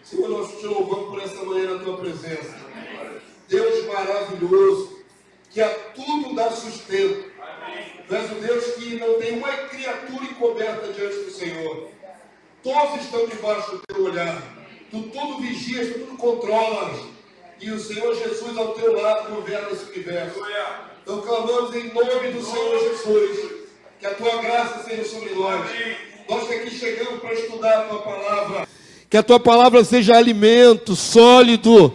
Senhor, nós te louvamos por essa manhã na tua presença. Deus maravilhoso, que a tudo dá sustento. Tu és um Deus que não tem uma criatura encoberta diante do Senhor. Todos estão debaixo do teu olhar. Tu tudo vigias, tu tudo controlas. E o Senhor Jesus ao teu lado governa esse universo. Então clamamos em nome do Senhor Jesus, que a tua graça seja sobre nós. Nós que aqui chegamos para estudar a tua palavra. Que a tua palavra seja alimento sólido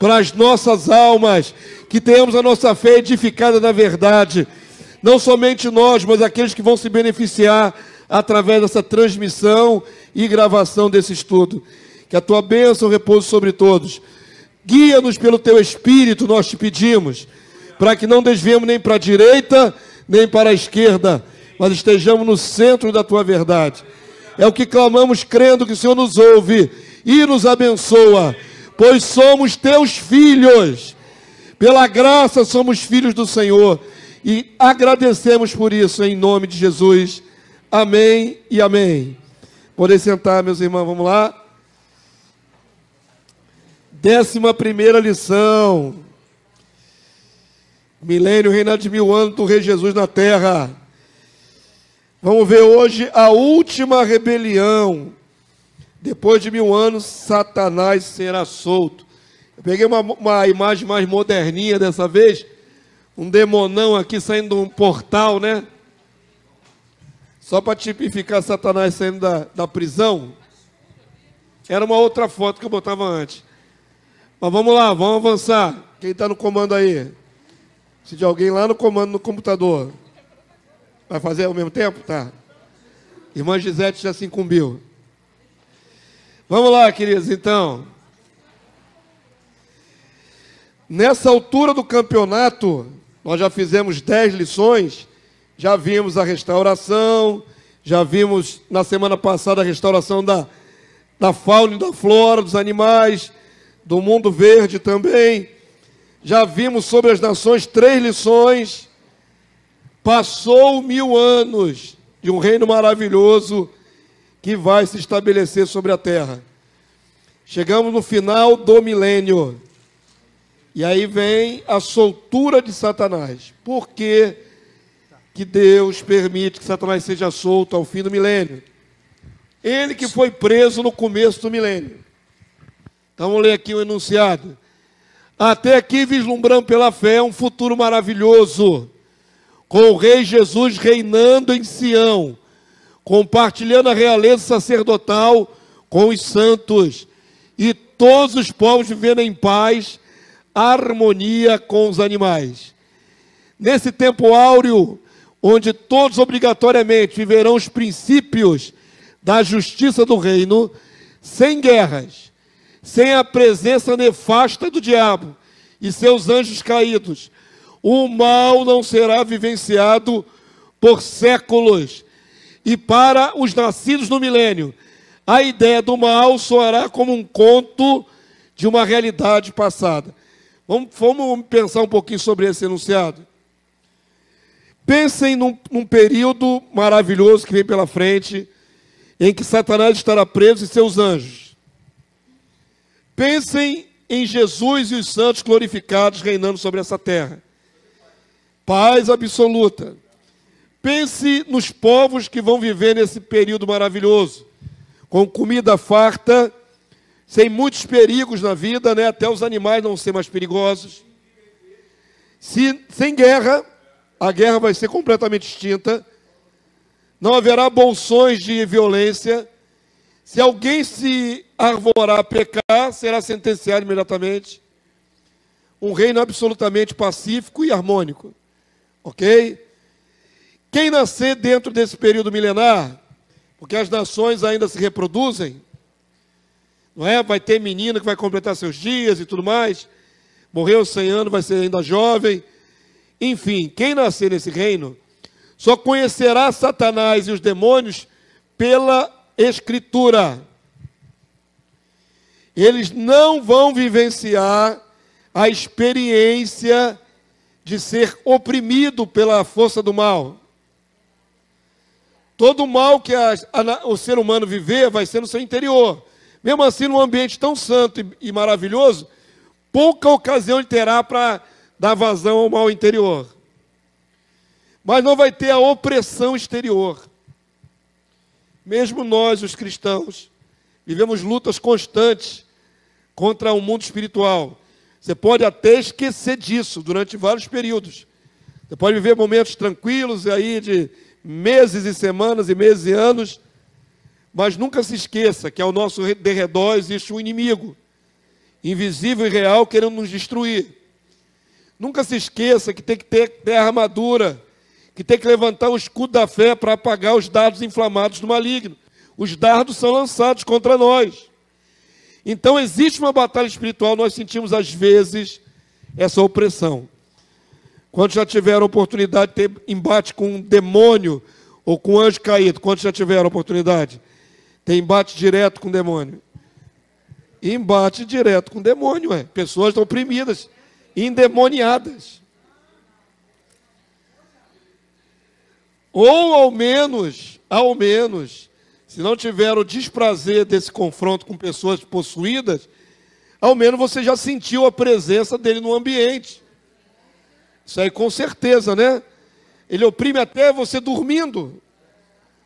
para as nossas almas. Que tenhamos a nossa fé edificada na verdade. Não somente nós, mas aqueles que vão se beneficiar através dessa transmissão e gravação desse estudo. Que a tua bênção repouse sobre todos. Guia-nos pelo teu Espírito, nós te pedimos, para que não desviemos nem para a direita, nem para a esquerda, mas estejamos no centro da tua verdade. É o que clamamos, crendo que o Senhor nos ouve e nos abençoa, pois somos teus filhos. Pela graça somos filhos do Senhor e agradecemos por isso, em nome de Jesus. Amém e amém. Podem sentar, meus irmãos, vamos lá. 11ª lição. Milênio, reinado de 1000 anos do Rei Jesus na terra. Vamos ver hoje a última rebelião. Depois de 1000 anos, Satanás será solto. Eu peguei uma imagem mais moderninha dessa vez. Um demonão aqui saindo de um portal, né? Só para tipificar Satanás saindo da prisão. Era uma outra foto que eu botava antes. Mas vamos lá, vamos avançar. Quem está no comando aí? Se de alguém lá no comando no computador. Vai fazer ao mesmo tempo? Tá. Irmã Gisete já se incumbiu. Vamos lá, queridos, então. Nessa altura do campeonato, nós já fizemos 10 lições, já vimos a restauração, já vimos na semana passada a restauração da fauna e da flora, dos animais, do mundo verde também. Já vimos sobre as nações 3 lições. Passou 1000 anos de um reino maravilhoso que vai se estabelecer sobre a terra. Chegamos no final do milênio. E aí vem a soltura de Satanás. Por que que Deus permite que Satanás seja solto ao fim do milênio? Ele que foi preso no começo do milênio. Então vamos ler aqui o enunciado. Até aqui vislumbrando pela fé um futuro maravilhoso, com o Rei Jesus reinando em Sião, compartilhando a realeza sacerdotal com os santos, e todos os povos vivendo em paz, harmonia com os animais. Nesse tempo áureo, onde todos obrigatoriamente viverão os princípios da justiça do reino, sem guerras, sem a presença nefasta do diabo e seus anjos caídos, o mal não será vivenciado por séculos. E para os nascidos no milênio, a ideia do mal soará como um conto de uma realidade passada. Vamos pensar um pouquinho sobre esse enunciado. Pensem num período maravilhoso que vem pela frente, em que Satanás estará preso e seus anjos. Pensem em Jesus e os santos glorificados reinando sobre essa terra. Paz absoluta. Pense nos povos que vão viver nesse período maravilhoso, com comida farta, sem muitos perigos na vida, né? Até os animais não ser mais perigosos. Sem guerra, a guerra vai ser completamente extinta. Não haverá bolsões de violência. Se alguém se arvorar a pecar, será sentenciado imediatamente. Um reino absolutamente pacífico e harmônico. Ok? Quem nascer dentro desse período milenar, porque as nações ainda se reproduzem, não é? Vai ter menino que vai completar seus dias e tudo mais, morreu 100 anos, vai ser ainda jovem. Enfim, quem nascer nesse reino só conhecerá Satanás e os demônios pela Escritura. Eles não vão vivenciar a experiência de ser oprimido pela força do mal. Todo o mal que o ser humano viver vai ser no seu interior, Mesmo assim, num ambiente tão santo e maravilhoso, pouca ocasião ele terá para dar vazão ao mal interior. Mas não vai ter a opressão exterior. Mesmo nós, os cristãos, vivemos lutas constantes contra o mundo espiritual. Você pode até esquecer disso durante vários períodos. Você pode viver momentos tranquilos aí de meses e semanas e meses e anos, mas nunca se esqueça que ao nosso derredor existe um inimigo, invisível e real, querendo nos destruir. Nunca se esqueça que tem que ter a armadura, que tem que levantar o escudo da fé para apagar os dardos inflamados do maligno. Os dardos são lançados contra nós. Então existe uma batalha espiritual, nós sentimos às vezes essa opressão. Quantos já tiveram a oportunidade de ter embate com um demônio ou com um anjo caído? Quantos já tiveram a oportunidade? Tem embate direto com o demônio. Embate direto com o demônio, é. Pessoas oprimidas, endemoniadas. Ou ao menos, se não tiver o desprazer desse confronto com pessoas possuídas, ao menos você já sentiu a presença dele no ambiente. Isso aí com certeza, né? Ele oprime até você dormindo.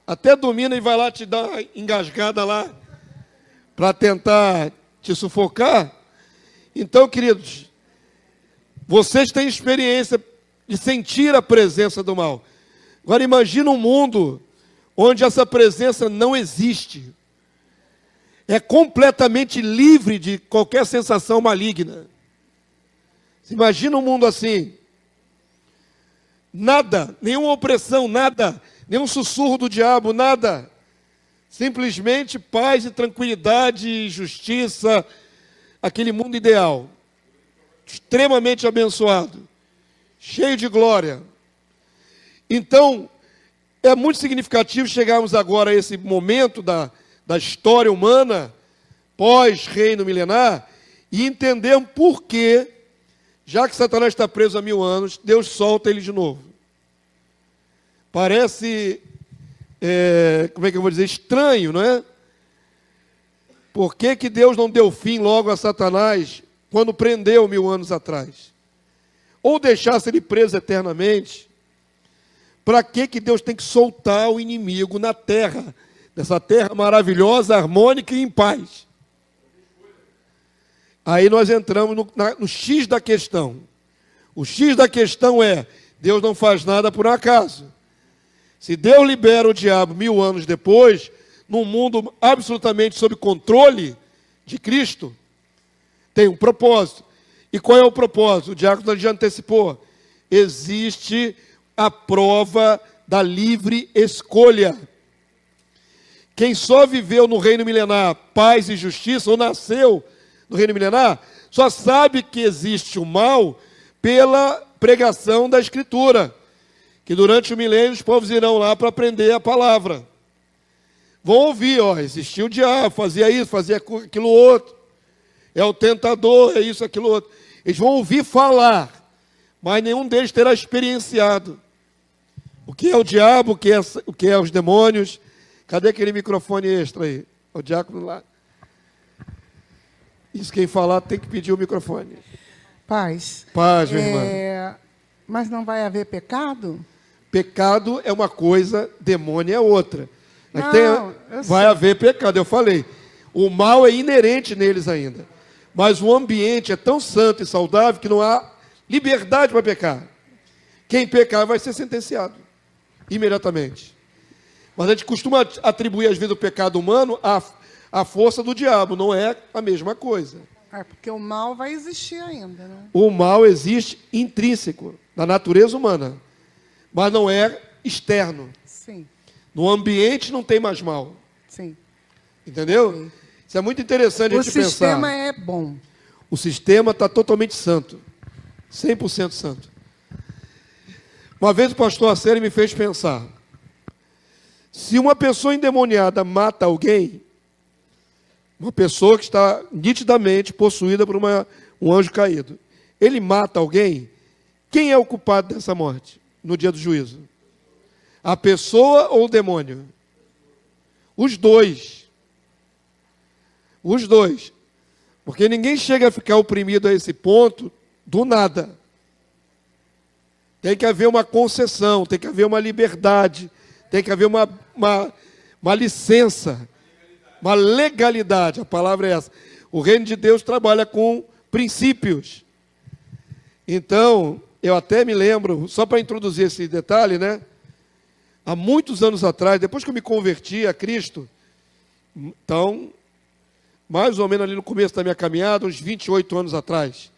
Até dormindo ele vai lá te dar uma engasgada lá para tentar te sufocar. Então, queridos, vocês têm experiência de sentir a presença do mal. Agora imagina um mundo onde essa presença não existe. É completamente livre de qualquer sensação maligna. Você imagina um mundo assim. Nada, nenhuma opressão, nada, nenhum sussurro do diabo, nada. Simplesmente paz e tranquilidade e justiça, aquele mundo ideal. Extremamente abençoado, cheio de glória. Então, é muito significativo chegarmos agora a esse momento da história humana, pós-reino milenar, e entendermos por que, já que Satanás está preso há 1000 anos, Deus solta ele de novo. Parece, como é que eu vou dizer, estranho, não é? Por que que Deus não deu fim logo a Satanás quando prendeu 1000 anos atrás? Ou deixasse ele preso eternamente? Para que que Deus tem que soltar o inimigo na terra, nessa terra maravilhosa, harmônica e em paz? Aí nós entramos no X da questão. O X da questão é, Deus não faz nada por acaso. Se Deus libera o diabo 1000 anos depois, num mundo absolutamente sob controle de Cristo, tem um propósito. E qual é o propósito? O diácono já antecipou. Existe a prova da livre escolha. Quem só viveu no reino milenar paz e justiça, ou nasceu no reino milenar, só sabe que existe o mal pela pregação da Escritura, que durante o milênio os povos irão lá para aprender a palavra. Vão ouvir, existia o diabo, fazia isso, fazia aquilo outro, é o tentador, é isso, aquilo outro. Eles vão ouvir falar, mas nenhum deles terá experienciado o que é o diabo, o que é os demônios. Cadê aquele microfone extra aí? O diácono lá. Isso, quem falar tem que pedir o microfone. Paz. Paz, minha irmã. Mas não vai haver pecado? Pecado é uma coisa, demônio é outra. Mas Não, vai haver pecado, eu falei. O mal é inerente neles ainda. Mas o ambiente é tão santo e saudável que não há liberdade para pecar. Quem pecar vai ser sentenciado imediatamente. Mas a gente costuma atribuir, às vezes, o pecado humano à força do diabo. Não é a mesma coisa. Porque o mal vai existir ainda, né? O mal existe intrínseco, na natureza humana. Mas não é externo. Sim. No ambiente não tem mais mal. Sim. Entendeu? Sim. Isso é muito interessante a gente pensar. O sistema é bom. O sistema está totalmente santo. 100% santo. Uma vez o pastor Aceli me fez pensar. Se uma pessoa endemoniada mata alguém, uma pessoa que está nitidamente possuída por um anjo caído, ele mata alguém, quem é o culpado dessa morte no dia do juízo? A pessoa ou o demônio? Os dois. Os dois. Porque ninguém chega a ficar oprimido a esse ponto do nada. Tem que haver uma concessão, tem que haver uma liberdade, tem que haver uma licença, uma legalidade. A palavra é essa. O reino de Deus trabalha com princípios. Então, eu até me lembro, só para introduzir esse detalhe, né? Há muitos anos atrás, depois que eu me converti a Cristo, então, mais ou menos ali no começo da minha caminhada, uns 28 anos atrás,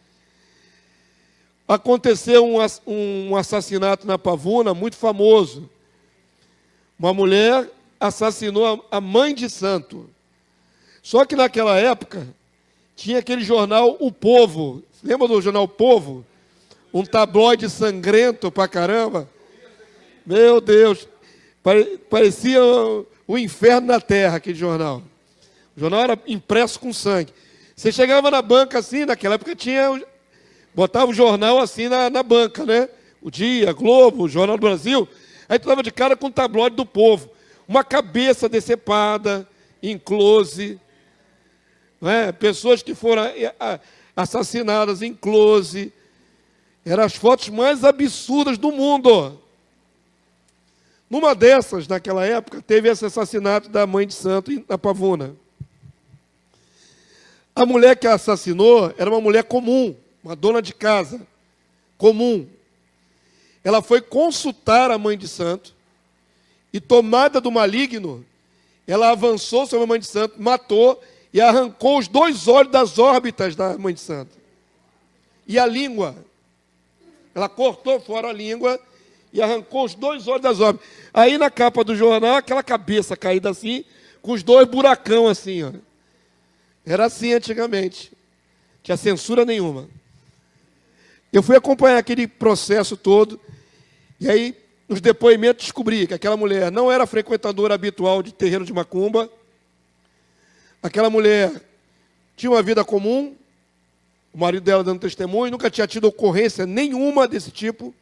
aconteceu um assassinato na Pavuna, muito famoso. Uma mulher assassinou a mãe de santo. Só que naquela época, tinha aquele jornal O Povo. Lembra do jornal O Povo? Um tabloide sangrento pra caramba. Meu Deus, parecia o inferno na terra, aquele jornal. O jornal era impresso com sangue. Você chegava na banca assim, naquela época botava o jornal assim na banca, né? O Dia, Globo, o Jornal do Brasil. Aí tu dava de cara com o tabloide do Povo. Uma cabeça decepada, em close. Né? Pessoas que foram assassinadas em close. Eram as fotos mais absurdas do mundo. Numa dessas, naquela época, teve esse assassinato da mãe de santo na Pavuna. A mulher que a assassinou era uma mulher comum, uma dona de casa, comum. Ela foi consultar a mãe de santo e, tomada do maligno, ela avançou sobre a mãe de santo, matou e arrancou os 2 olhos das órbitas da mãe de santo. E a língua. Ela cortou fora a língua e arrancou os 2 olhos das órbitas. Aí na capa do jornal, aquela cabeça caída assim, com os 2 buracão assim, ó. Era assim antigamente. Não tinha censura nenhuma. Eu fui acompanhar aquele processo todo, e aí, nos depoimentos, descobri que aquela mulher não era frequentadora habitual de terreiro de macumba. Aquela mulher tinha uma vida comum, o marido dela dando testemunho, nunca tinha tido ocorrência nenhuma desse tipo.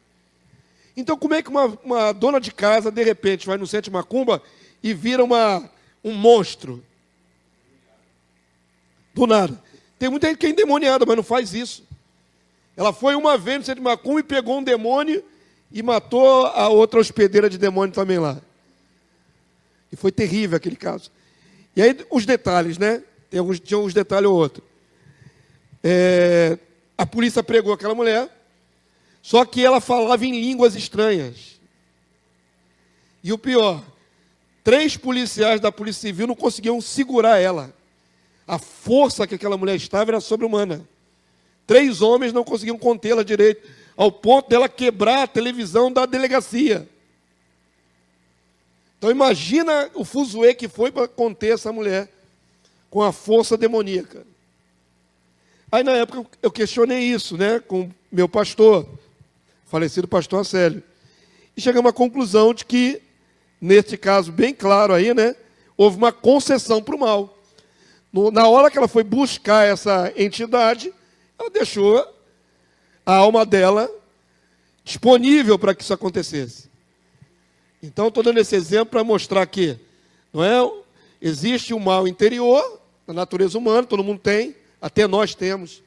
Então, como é que uma dona de casa, de repente, vai no centro de macumba e vira um monstro? Do nada. Tem muita gente que é endemoniada, mas não faz isso. Ela foi uma vez no centro de macumba e pegou um demônio e matou a outra hospedeira de demônio também lá. E foi terrível aquele caso. E aí, os detalhes, né? Tinha uns detalhes ou outro. A polícia pregou aquela mulher, só que ela falava em línguas estranhas. E o pior, 3 policiais da Polícia Civil não conseguiam segurar ela. A força que aquela mulher estava era sobre-humana. 3 homens não conseguiam contê-la direito, ao ponto dela quebrar a televisão da delegacia. Então imagina o fuzuê que foi para conter essa mulher com a força demoníaca. Aí na época eu questionei isso, né, com meu pastor, falecido pastor Acélio. E chegamos à conclusão de que, neste caso bem claro aí, né, houve uma concessão para o mal. Na hora que ela foi buscar essa entidade, ela deixou a alma dela disponível para que isso acontecesse. Então, estou dando esse exemplo para mostrar que existe um mal interior, na natureza humana, todo mundo tem, até nós temos,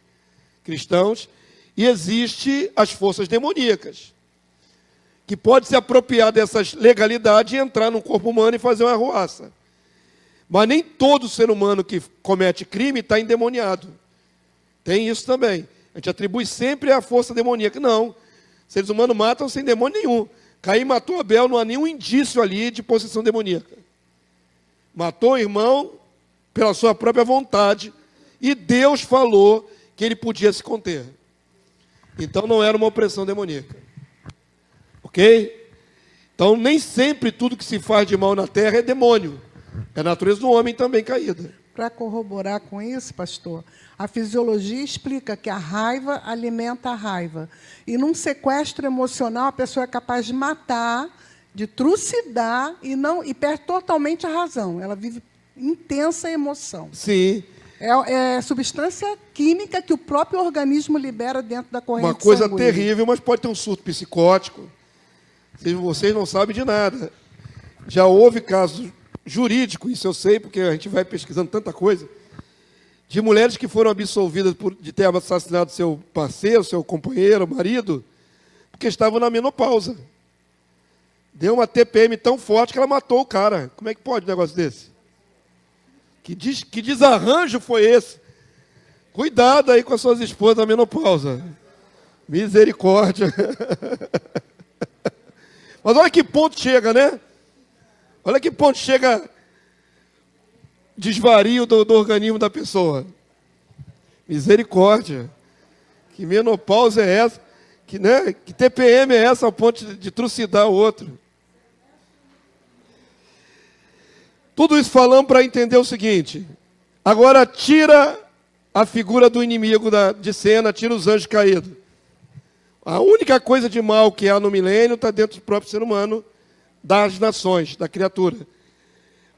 cristãos, e existe as forças demoníacas, que pode se apropriar dessas legalidades e entrar no corpo humano e fazer uma arruaça. Mas nem todo ser humano que comete crime está endemoniado. Tem isso também. A gente atribui sempre a força demoníaca. Não. Seres humanos matam sem demônio nenhum. Caim matou Abel, não há nenhum indício ali de possessão demoníaca. Matou o irmão pela sua própria vontade. E Deus falou que ele podia se conter. Então não era uma opressão demoníaca. Ok? Então nem sempre tudo que se faz de mal na terra é demônio. É a natureza do homem também caída. Para corroborar com isso, pastor, a fisiologia explica que a raiva alimenta a raiva. E num sequestro emocional, a pessoa é capaz de matar, de trucidar e perde totalmente a razão. Ela vive intensa emoção. Sim. É substância química que o próprio organismo libera dentro da corrente sanguínea. Uma coisa terrível, mas pode ter um surto psicótico. Vocês não sabem de nada. Já houve casos jurídicos, isso eu sei, porque a gente vai pesquisando tanta coisa, de mulheres que foram absolvidas de ter assassinado seu parceiro, seu companheiro, marido, porque estavam na menopausa. Deu uma TPM tão forte que ela matou o cara. Como é que pode um negócio desse? Que desarranjo foi esse? Cuidado aí com as suas esposas na menopausa. Misericórdia. Mas olha que ponto chega, né? Olha que ponto chega desvario do organismo da pessoa. Misericórdia. Que menopausa é essa? Que TPM é essa ao ponto de trucidar o outro? Tudo isso falando para entender o seguinte. Agora tira a figura do inimigo de cena, tira os anjos caídos. A única coisa de mal que há no milênio está dentro do próprio ser humano, das nações, da criatura.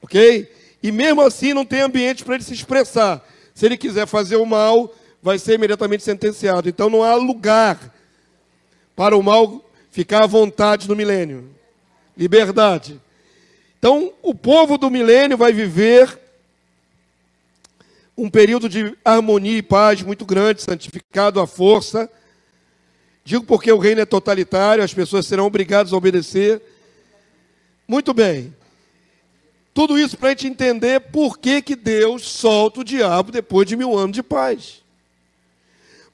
Ok? E mesmo assim não tem ambiente para ele se expressar. Se ele quiser fazer o mal, vai ser imediatamente sentenciado. Então não há lugar para o mal ficar à vontade no milênio. Liberdade. Então, o povo do milênio vai viver um período de harmonia e paz muito grande, santificado à força. Digo porque o reino é totalitário, as pessoas serão obrigadas a obedecer. Muito bem. Tudo isso para a gente entender por que Deus solta o diabo depois de 1000 anos de paz.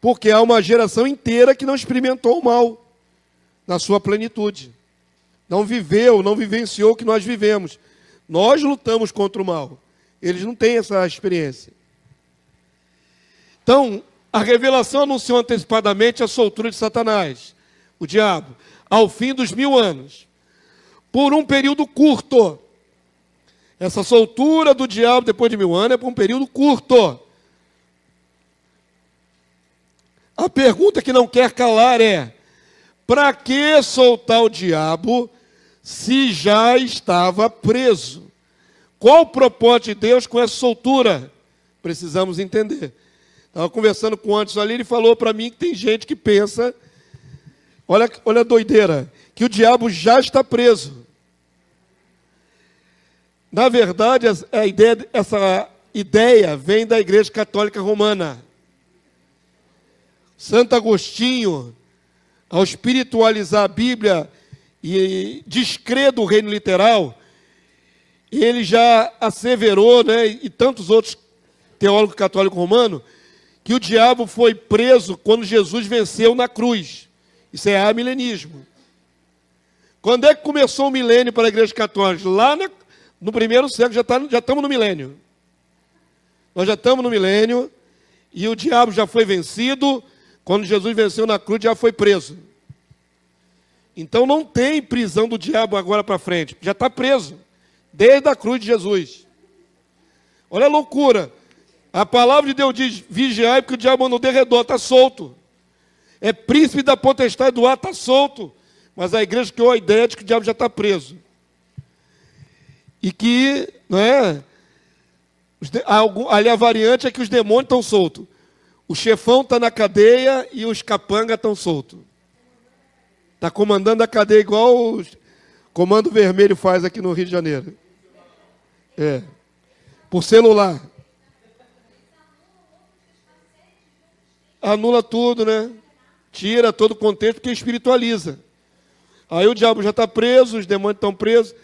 Porque há uma geração inteira que não experimentou o mal na sua plenitude. Não viveu, não vivenciou o que nós vivemos. Nós lutamos contra o mal. Eles não têm essa experiência. Então, a revelação anunciou antecipadamente a soltura de Satanás, o diabo, ao fim dos 1000 anos. Por um período curto. Essa soltura do diabo depois de 1000 anos é por um período curto. A pergunta que não quer calar é: para que soltar o diabo se já estava preso? Qual o propósito de Deus com essa soltura? Precisamos entender. Estava conversando com o Anderson ali, ele falou para mim que tem gente que pensa, olha a doideira, que o diabo já está preso. Na verdade, essa ideia vem da Igreja Católica Romana. Santo Agostinho, ao espiritualizar a Bíblia e descrer do reino literal, ele já asseverou, né, e tantos outros teólogos católicos romanos, que o diabo foi preso quando Jesus venceu na cruz. Isso é amilenismo. Quando é que começou o milênio para a Igreja Católica? Lá no primeiro século, já estamos no milênio. Nós já estamos no milênio, e o diabo já foi vencido. Quando Jesus venceu na cruz, já foi preso. Então não tem prisão do diabo agora para frente. Já está preso. Desde a cruz de Jesus. Olha a loucura. A palavra de Deus diz: vigiai, porque o diabo anda ao derredor, está solto. É príncipe da potestade do ar, está solto. Mas a igreja criou a ideia de que o diabo já está preso. E que, não é? Ali a variante é que os demônios estão soltos. O chefão está na cadeia e os capangas estão soltos. Está comandando a cadeia igual o Comando Vermelho faz aqui no Rio de Janeiro. É. Por celular. Anula tudo, né? Tira todo o contexto porque espiritualiza. Aí o diabo já está preso, os demônios estão presos.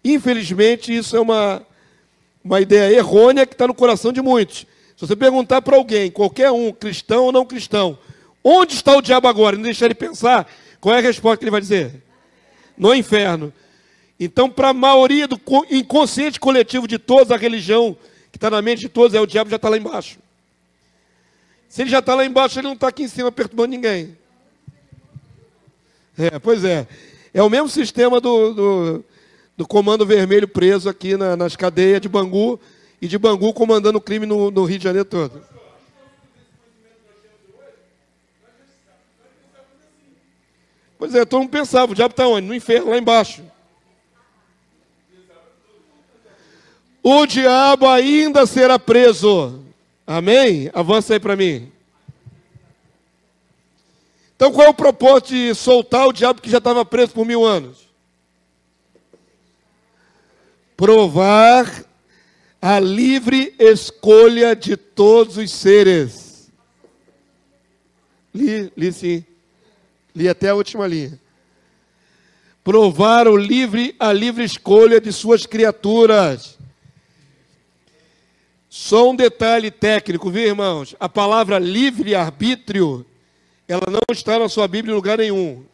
Infelizmente, isso é uma ideia errônea que está no coração de muitos. Se você perguntar para alguém, qualquer um, cristão ou não cristão, onde está o diabo agora? Não deixar ele pensar, qual é a resposta que ele vai dizer? No inferno. Então, para a maioria do inconsciente coletivo de todos, a religião que está na mente de todos é: o diabo já está lá embaixo. Se ele já está lá embaixo, ele não está aqui em cima perturbando ninguém. Pois é. É o mesmo sistema do Comando Vermelho preso aqui nas cadeias de Bangu, e de Bangu comandando o crime no Rio de Janeiro todo. Pois é, todo mundo pensava: o diabo está onde? No inferno, lá embaixo. O diabo ainda será preso. Amém? Avança aí para mim. Então, qual é o propósito de soltar o diabo que já estava preso por 1000 anos? Provar A livre escolha de todos os seres. Li sim. Li até a última linha. Provar a livre escolha de suas criaturas. Só um detalhe técnico, viu, irmãos? A palavra livre-arbítrio, ela não está na sua Bíblia em lugar nenhum.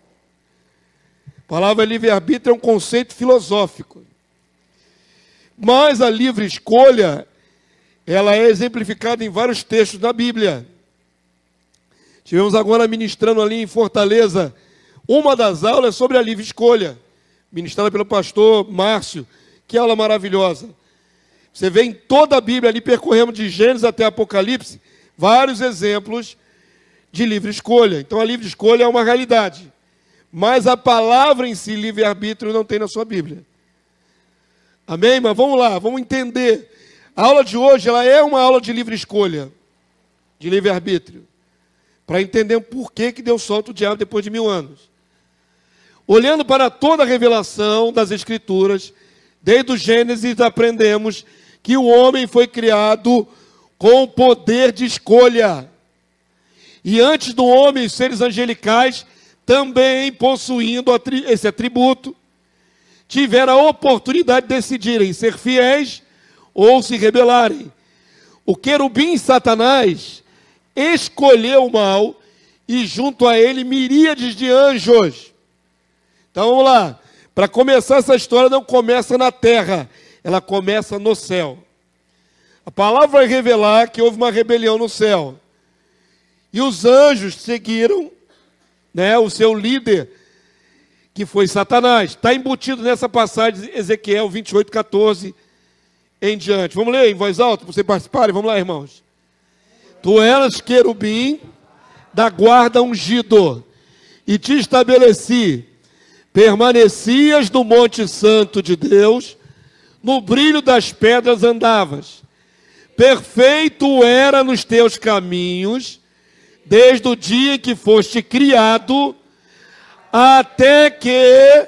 A palavra livre-arbítrio é um conceito filosófico. Mas a livre escolha, ela é exemplificada em vários textos da Bíblia. Estivemos agora ministrando ali em Fortaleza, uma das aulas sobre a livre escolha, ministrada pelo pastor Márcio. Que aula maravilhosa. Você vê em toda a Bíblia, ali percorremos de Gênesis até Apocalipse, vários exemplos de livre escolha. Então a livre escolha é uma realidade. Mas a palavra em si, livre-arbítrio, não tem na sua Bíblia. Amém? Mas vamos lá, vamos entender. A aula de hoje, ela é uma aula de livre escolha, de livre-arbítrio, para entender o porquê que Deus solta o diabo depois de 1000 anos. Olhando para toda a revelação das Escrituras, desde o Gênesis aprendemos que o homem foi criado com o poder de escolha. E antes do homem, os seres angelicais, também possuindo esse atributo, tiveram a oportunidade de decidirem ser fiéis ou se rebelarem. O querubim Satanás escolheu o mal e junto a ele miríades de anjos. Então vamos lá. Para começar, essa história não começa na terra, ela começa no céu. A palavra vai revelar que houve uma rebelião no céu. E os anjos seguiram, o seu líder, que foi Satanás. Está embutido nessa passagem de Ezequiel 28, 14 em diante. Vamos ler em voz alta, para vocês participarem? Vamos lá, irmãos. Tu eras querubim da guarda ungido, e te estabeleci. Permanecias no monte santo de Deus, no brilho das pedras andavas. Perfeito era nos teus caminhos, desde o dia em que foste criado, até que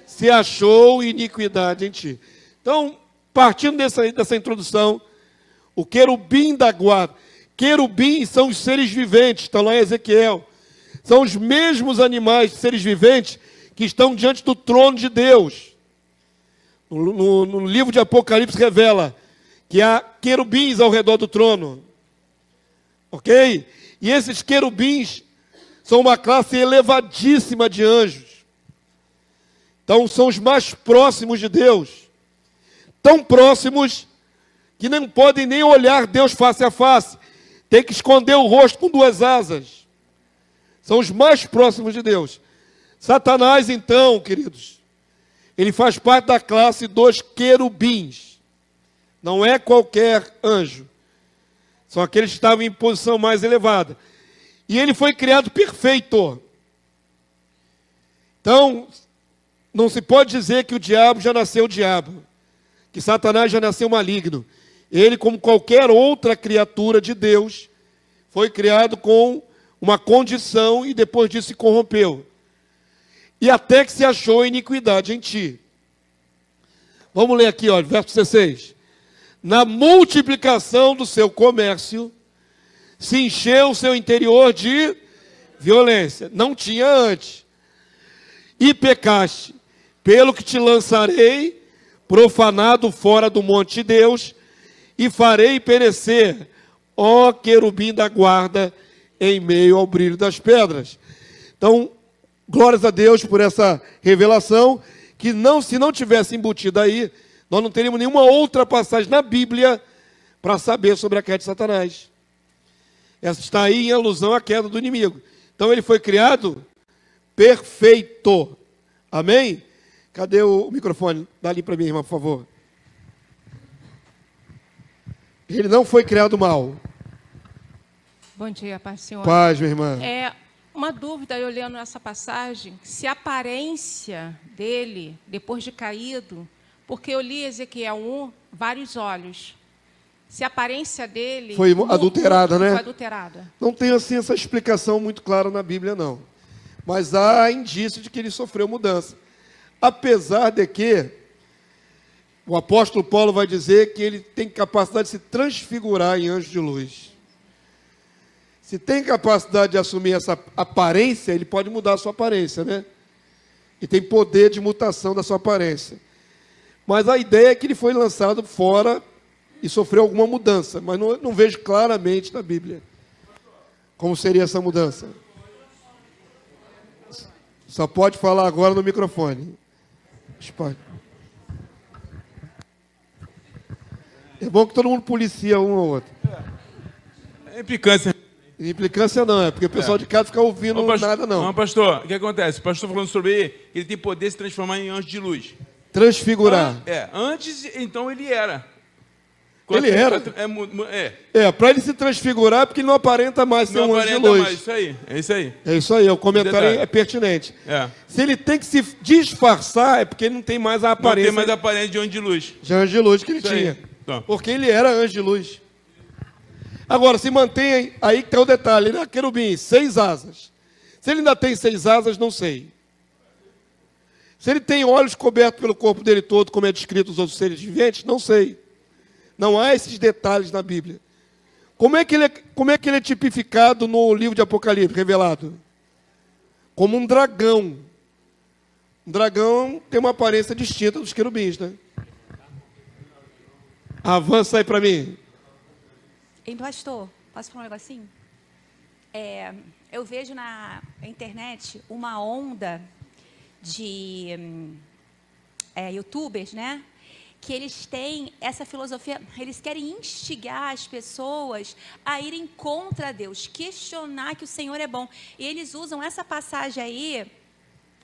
se achou iniquidade em ti. Então, partindo dessa introdução, o querubim da guarda. Querubim são os seres viventes, está lá em Ezequiel. São os mesmos animais, seres viventes, que estão diante do trono de Deus. No livro de Apocalipse revela que há querubins ao redor do trono. Ok? E esses querubins são uma classe elevadíssima de anjos. Então são os mais próximos de Deus. Tão próximos que não podem nem olhar Deus face a face. Tem que esconder o rosto com 2 asas. São os mais próximos de Deus. Satanás, então, queridos, ele faz parte da classe dos querubins. Não é qualquer anjo. São aqueles que estavam em posição mais elevada. E ele foi criado perfeito. Então, não se pode dizer que o diabo já nasceu diabo. Que Satanás já nasceu maligno. Ele, como qualquer outra criatura de Deus, foi criado com uma condição e depois disso se corrompeu. E até que se achou iniquidade em ti. Vamos ler aqui, olha, verso 16. Na multiplicação do seu comércio, se encheu o seu interior de violência. Não tinha antes. E pecaste, pelo que te lançarei, profanado fora do monte de Deus, e farei perecer, ó querubim da guarda, em meio ao brilho das pedras. Então, glórias a Deus por essa revelação, que se não tivesse embutido aí, nós não teríamos nenhuma outra passagem na Bíblia para saber sobre a queda de Satanás. Essa está aí em alusão à queda do inimigo. Então ele foi criado perfeito. Amém? Cadê o microfone? Dá ali para mim, irmã, por favor. Ele não foi criado mal. Bom dia, Pai Senhor. Paz, minha irmã. Uma dúvida, eu lendo essa passagem, se a aparência dele, depois de caído, porque eu li Ezequiel 1, vários olhos. Se a aparência dele... Foi adulterada, né? Foi adulterada. Não tem assim essa explicação muito clara na Bíblia, não. Mas há indício de que ele sofreu mudança. Apesar de que, o apóstolo Paulo vai dizer que ele tem capacidade de se transfigurar em anjo de luz. Se tem capacidade de assumir essa aparência, ele pode mudar a sua aparência, né? E tem poder de mutação da sua aparência. Mas a ideia é que ele foi lançado fora e sofreu alguma mudança, mas não vejo claramente na Bíblia como seria essa mudança. Só pode falar agora no microfone. É bom que todo mundo policia um ou outro. É implicância. Implicância não, é porque o pessoal de casa fica ouvindo nada, não. Não, pastor, o que acontece? O pastor falando sobre ele tem poder de se transformar em anjo de luz. Transfigurar. Antes, então, ele era. Ele era? Para ele se transfigurar, porque ele não aparenta mais ser um anjo de luz. Mais, isso aí, é isso aí. É isso aí, o comentário é pertinente. Se ele tem que se disfarçar, é porque ele não tem mais a aparência. Não tem mais a aparência de anjo de luz. De anjo de luz que ele tinha. Então. Porque ele era anjo de luz. Agora, se mantém, aí que tem o detalhe, ele é querubim, 6 asas. Se ele ainda tem 6 asas, não sei. Se ele tem olhos cobertos pelo corpo dele todo, como é descrito os outros seres viventes, não sei. Não há esses detalhes na Bíblia. Como é que ele é tipificado no livro de Apocalipse, revelado? Como um dragão. Um dragão tem uma aparência distinta dos querubins, né? Avança aí para mim. Hein, pastor, posso falar um negocinho? Eu vejo na internet uma onda de youtubers, né? Que eles têm essa filosofia, eles querem instigar as pessoas a irem contra Deus, questionar que o Senhor é bom. E eles usam essa passagem aí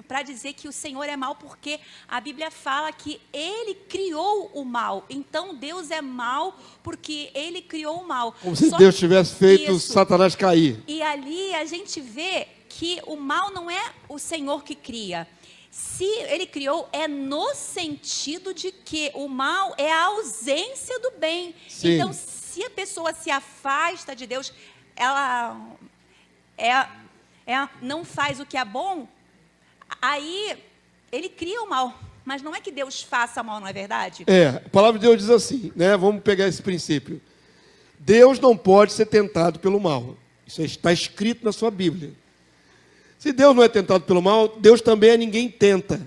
para dizer que o Senhor é mau, porque a Bíblia fala que Ele criou o mal. Então, Deus é mau porque Ele criou o mal. Como se Deus tivesse feito Satanás cair. E ali a gente vê que o mal não é o Senhor que cria. Se Ele criou, é no sentido de que o mal é a ausência do bem. Sim. Então, se a pessoa se afasta de Deus, ela não faz o que é bom, aí Ele cria o mal. Mas não é que Deus faça mal, não é verdade? A palavra de Deus diz assim, né? Vamos pegar esse princípio. Deus não pode ser tentado pelo mal. Isso está escrito na sua Bíblia. Se Deus não é tentado pelo mal, Deus também a ninguém tenta.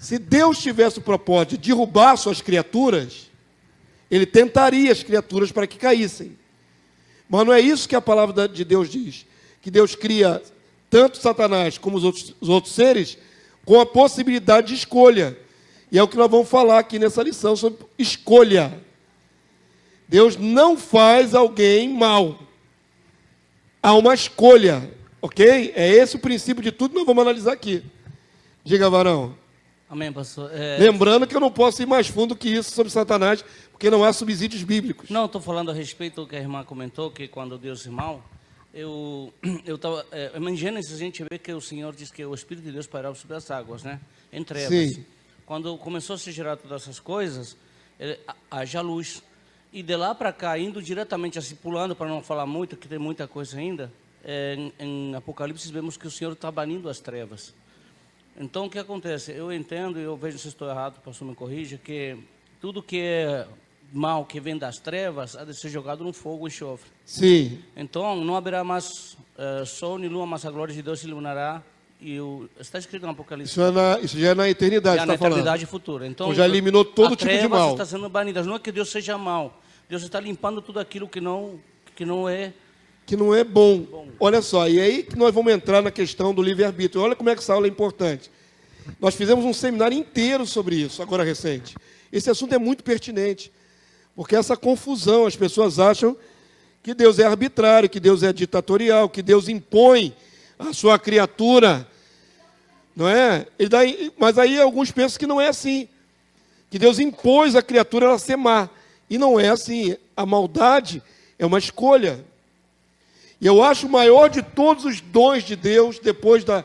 Se Deus tivesse o propósito de derrubar suas criaturas, Ele tentaria as criaturas para que caíssem. Mas não é isso que a palavra de Deus diz. Que Deus cria tanto Satanás como os outros seres com a possibilidade de escolha. E é o que nós vamos falar aqui nessa lição sobre escolha. Deus não faz alguém mal. Há uma escolha. Ok? É esse o princípio de tudo que nós vamos analisar aqui. Diga, varão. Amém, pastor. Lembrando que eu não posso ir mais fundo que isso sobre Satanás, porque não há subsídios bíblicos. Não, estou falando a respeito do que a irmã comentou, que quando Deus é mau, em Gênesis a gente vê que o Senhor diz que o Espírito de Deus pairava sobre as águas, né? Em trevas. Sim. Quando começou a se gerar todas essas coisas, haja luz. E de lá para cá, indo diretamente, assim, pulando, para não falar muito, que tem muita coisa ainda, em Apocalipse vemos que o Senhor está banindo as trevas. Então o que acontece? Eu entendo, eu vejo se estou errado, o pastor me corrija, que tudo que é mal, que vem das trevas, há de ser jogado no fogo e enxofre. Sim. Então não haverá mais sol nem lua, mas a glória de Deus se iluminará. Está escrito no Apocalipse. Isso já é na eternidade, está falando. Na eternidade futura. Então já eliminou todo tipo de mal. Está sendo banida. Não é que Deus seja mal. Deus está limpando tudo aquilo que não é bom. Olha só, e aí que nós vamos entrar na questão do livre-arbítrio. Olha como é que essa aula é importante. Nós fizemos um seminário inteiro sobre isso, agora recente. Esse assunto é muito pertinente, porque essa confusão, as pessoas acham que Deus é arbitrário, que Deus é ditatorial, que Deus impõe a sua criatura, não é? Mas aí alguns pensam que não é assim, que Deus impôs a criatura a ser má, e não é assim. A maldade é uma escolha. E eu acho o maior de todos os dons de Deus, depois da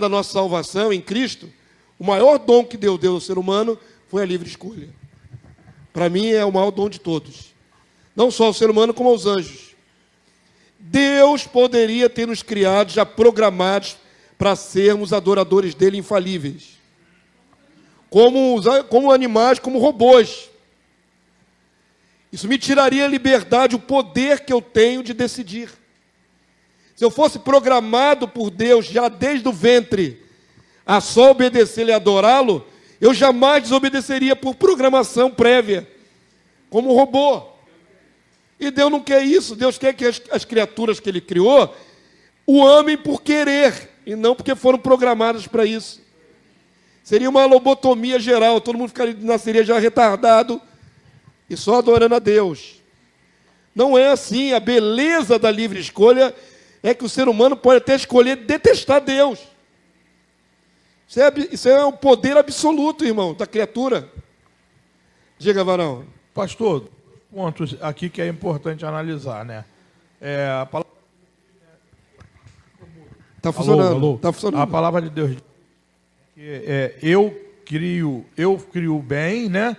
nossa salvação em Cristo, o maior dom que Deus deu ao ser humano foi a livre escolha. Para mim é o maior dom de todos. Não só ao ser humano, como aos anjos. Deus poderia ter nos criado, já programados, para sermos adoradores dele infalíveis. como animais, como robôs. Isso me tiraria a liberdade, o poder que eu tenho de decidir. Se eu fosse programado por Deus já desde o ventre a só obedecer e adorá-lo, eu jamais desobedeceria por programação prévia, como robô. E Deus não quer isso. Deus quer que as criaturas que Ele criou o amem por querer e não porque foram programadas para isso. Seria uma lobotomia geral, todo mundo nasceria já retardado e só adorando a Deus. Não é assim. A beleza da livre escolha é que o ser humano pode até escolher detestar Deus. Isso é um poder absoluto, irmão, da criatura. Diga, varão. Pastor, pontos aqui que é importante analisar, né? A palavra... Está funcionando. Alô? Tá funcionando. A palavra de Deus diz que eu crio o bem, né?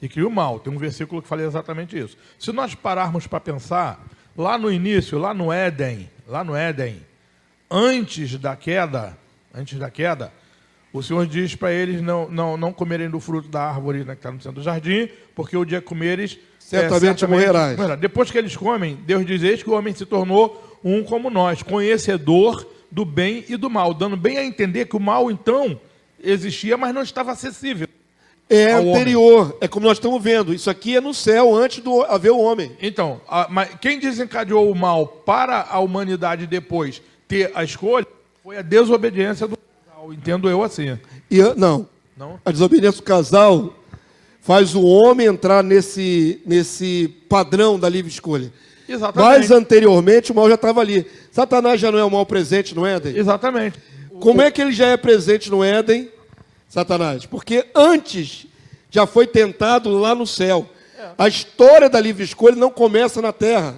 E crio o mal. Tem um versículo que fala exatamente isso. Se nós pararmos para pensar, lá no início, lá no Éden, antes da queda, o Senhor diz para eles não comerem do fruto da árvore que está no centro do jardim, porque o dia que comeres, certamente morrerás. Depois que eles comem, Deus diz: eis que o homem se tornou um como nós, conhecedor do bem e do mal, dando bem a entender que o mal, então, existia, mas não estava acessível. É anterior, é como nós estamos vendo. Isso aqui é no céu, antes de haver o homem. Então, mas quem desencadeou o mal para a humanidade depois ter a escolha foi a desobediência do casal, entendo eu assim. Não. A desobediência do casal faz o homem entrar nesse padrão da livre escolha. Exatamente. Mas anteriormente o mal já estava ali. Satanás já não é o mal presente no Éden? Exatamente. Como é que ele já é presente no Éden, Satanás? Porque antes já foi tentado lá no céu. A história da livre escolha não começa na terra.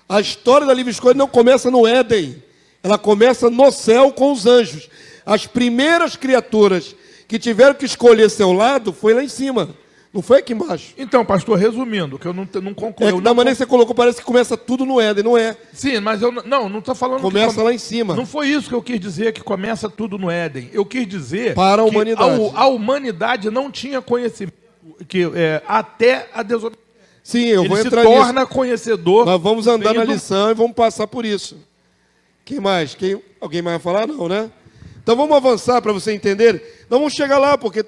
A história da livre escolha não começa no Éden. Ela começa no céu com os anjos. As primeiras criaturas que tiveram que escolher seu lado foi lá em cima. Não foi aqui embaixo. Então, pastor, resumindo, que eu não concordo. Da maneira que você colocou, parece que começa tudo no Éden, não é? Sim, mas eu não estou falando... Começa lá em cima. Não foi isso que eu quis dizer, que começa tudo no Éden. Eu quis dizer para a que humanidade. A humanidade não tinha conhecimento até a desobediência. Sim, eu vou entrar nisso. Ele se torna conhecedor. Nós vamos andar na lição e vamos passar por isso. Quem mais? Alguém mais vai falar? Não, né? Então vamos avançar para você entender. Não vamos chegar lá, porque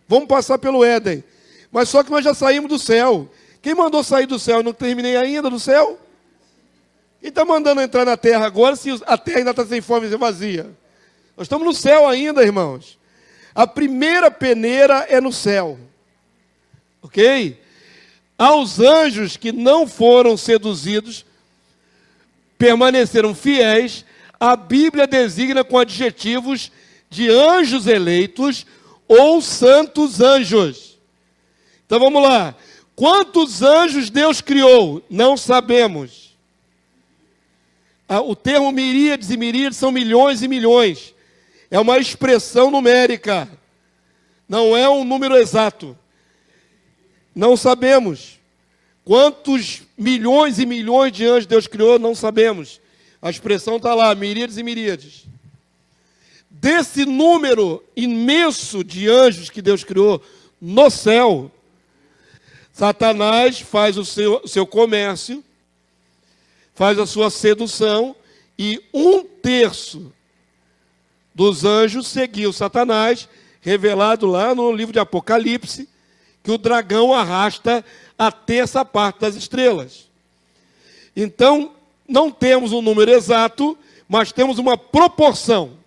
vamos passar pelo Éden. Mas só que nós já saímos do céu. Quem mandou sair do céu? Eu não terminei ainda do céu? Quem está mandando entrar na terra agora, se a terra ainda está sem forma e vazia? Nós estamos no céu ainda, irmãos. A primeira peneira é no céu. Ok? Aos anjos que não foram seduzidos, permaneceram fiéis, a Bíblia designa com adjetivos de anjos eleitos ou santos anjos. Então vamos lá. Quantos anjos Deus criou? Não sabemos. O termo miríades e miríades são milhões e milhões. É uma expressão numérica. Não é um número exato. Não sabemos. Quantos milhões e milhões de anjos Deus criou? Não sabemos. A expressão está lá, miríades e miríades. Desse número imenso de anjos que Deus criou no céu, Satanás faz o seu comércio, faz a sua sedução, e 1/3 dos anjos seguiu Satanás, revelado lá no livro de Apocalipse, que o dragão arrasta a 1/3 parte das estrelas. Então, não temos um número exato, mas temos uma proporção.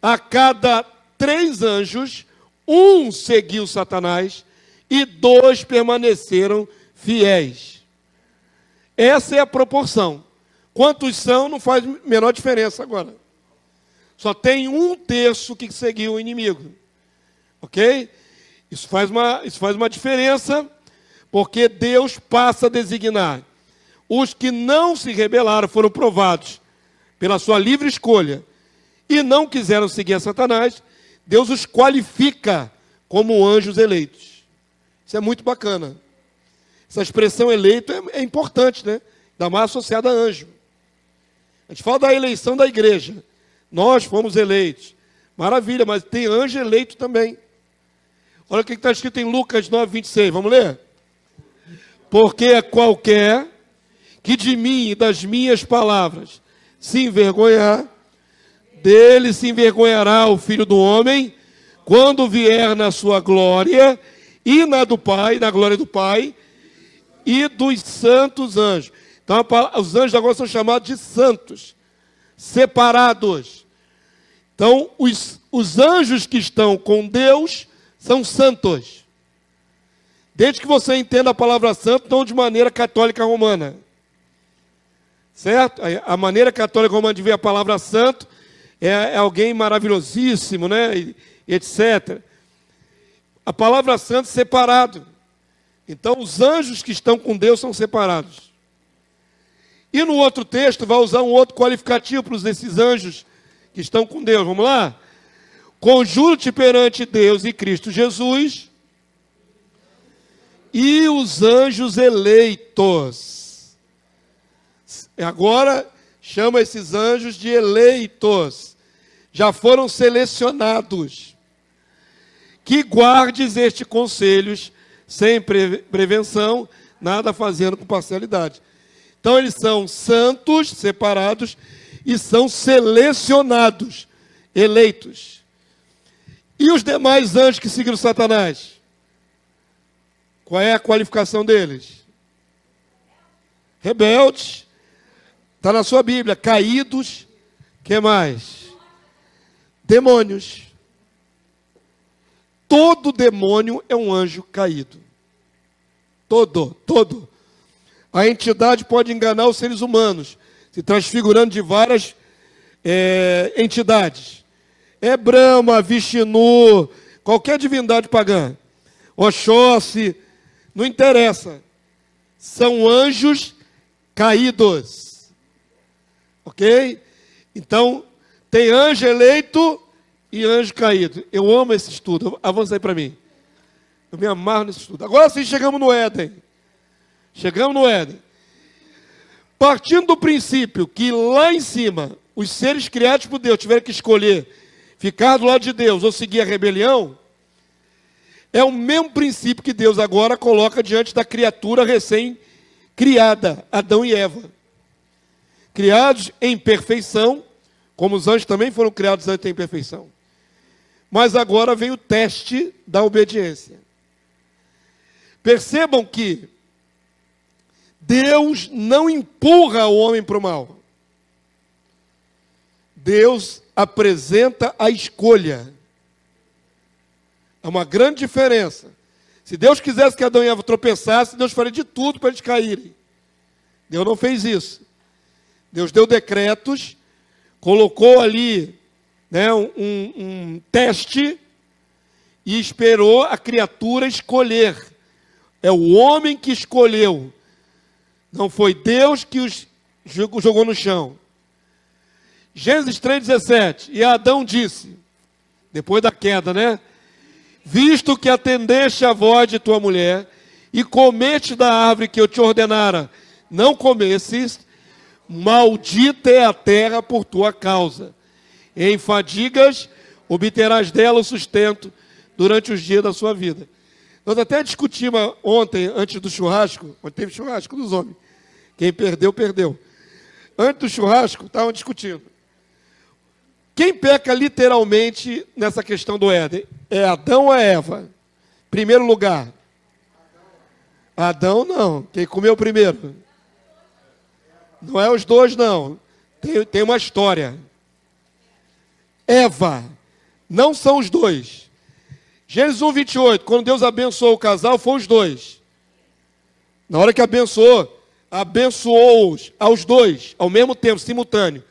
A cada 3 anjos, 1 seguiu Satanás e 2 permaneceram fiéis. Essa é a proporção. Quantos são, não faz menor diferença agora. Só tem 1/3 que seguiu o inimigo. Ok? Isso faz uma diferença, porque Deus passa a designar. Os que não se rebelaram foram provados pela sua livre escolha e não quiseram seguir a Satanás, Deus os qualifica como anjos eleitos. Isso é muito bacana. Essa expressão eleito é importante, né? Ainda mais associada a anjo. A gente fala da eleição da igreja. Nós fomos eleitos. Maravilha, mas tem anjo eleito também. Olha o que está escrito em Lucas 9, 26. Vamos ler? Porque qualquer que de mim e das minhas palavras se envergonhar, dele se envergonhará o Filho do Homem, quando vier na sua glória e na do Pai, na glória do Pai e dos santos anjos. Então, os anjos agora são chamados de santos, separados. Então, os anjos que estão com Deus são santos. Desde que você entenda a palavra santo, não de maneira católica romana. Certo? A maneira católica romana de ver a palavra santo é alguém maravilhosíssimo, né? E etc. A palavra santo é separado. Então, os anjos que estão com Deus são separados. E no outro texto, vai usar um outro qualificativo para esses anjos que estão com Deus. Vamos lá? Conjuro-te perante Deus e Cristo Jesus e os anjos eleitos. Agora, chama esses anjos de eleitos. Já foram selecionados. Que guardes estes conselhos sem prevenção, nada fazendo com parcialidade. Então, eles são santos, separados, e são selecionados, eleitos. E os demais anjos que seguiram Satanás? Qual é a qualificação deles? Rebeldes. Está na sua Bíblia. Caídos. Que mais? Demônios. Todo demônio é um anjo caído. Todo. A entidade pode enganar os seres humanos, se transfigurando de várias entidades. É Brahma, Vishnu, qualquer divindade pagã. Oxóssi, não interessa. São anjos caídos. Ok? Então, tem anjo eleito e anjo caído. Eu amo esse estudo. Avança aí para mim. Eu me amarro nesse estudo. Agora sim, chegamos no Éden. Partindo do princípio que lá em cima, os seres criados por Deus tiveram que escolher ficar do lado de Deus ou seguir a rebelião, é o mesmo princípio que Deus agora coloca diante da criatura recém-criada, Adão e Eva. Criados em perfeição, como os anjos também foram criados antes em perfeição. Mas agora vem o teste da obediência. Percebam que Deus não empurra o homem para o mal. Deus apresenta a escolha. É uma grande diferença. Se Deus quisesse que Adão e Eva tropeçassem, Deus faria de tudo para eles caírem. Deus não fez isso. Deus deu decretos, colocou ali, né, um teste e esperou a criatura escolher. É o homem que escolheu. Não foi Deus que os jogou no chão. Gênesis 3,17. E Adão disse, depois da queda, né? Visto que atendeste a voz de tua mulher e comeste da árvore que eu te ordenara, não comesses, maldita é a terra por tua causa. Em fadigas obterás dela o sustento durante os dias da sua vida. Nós até discutimos ontem, antes do churrasco, ontem teve churrasco dos homens. Quem perdeu, perdeu. Antes do churrasco, estavam discutindo. Quem peca literalmente nessa questão do Éden? É Adão ou é Eva? Primeiro lugar. Adão não. Quem comeu primeiro? Não é os dois, não. Tem uma história. Eva. Não são os dois. Gênesis 1, 28. Quando Deus abençoou o casal, foram os dois. Na hora que abençoou-os aos dois, ao mesmo tempo, simultâneo.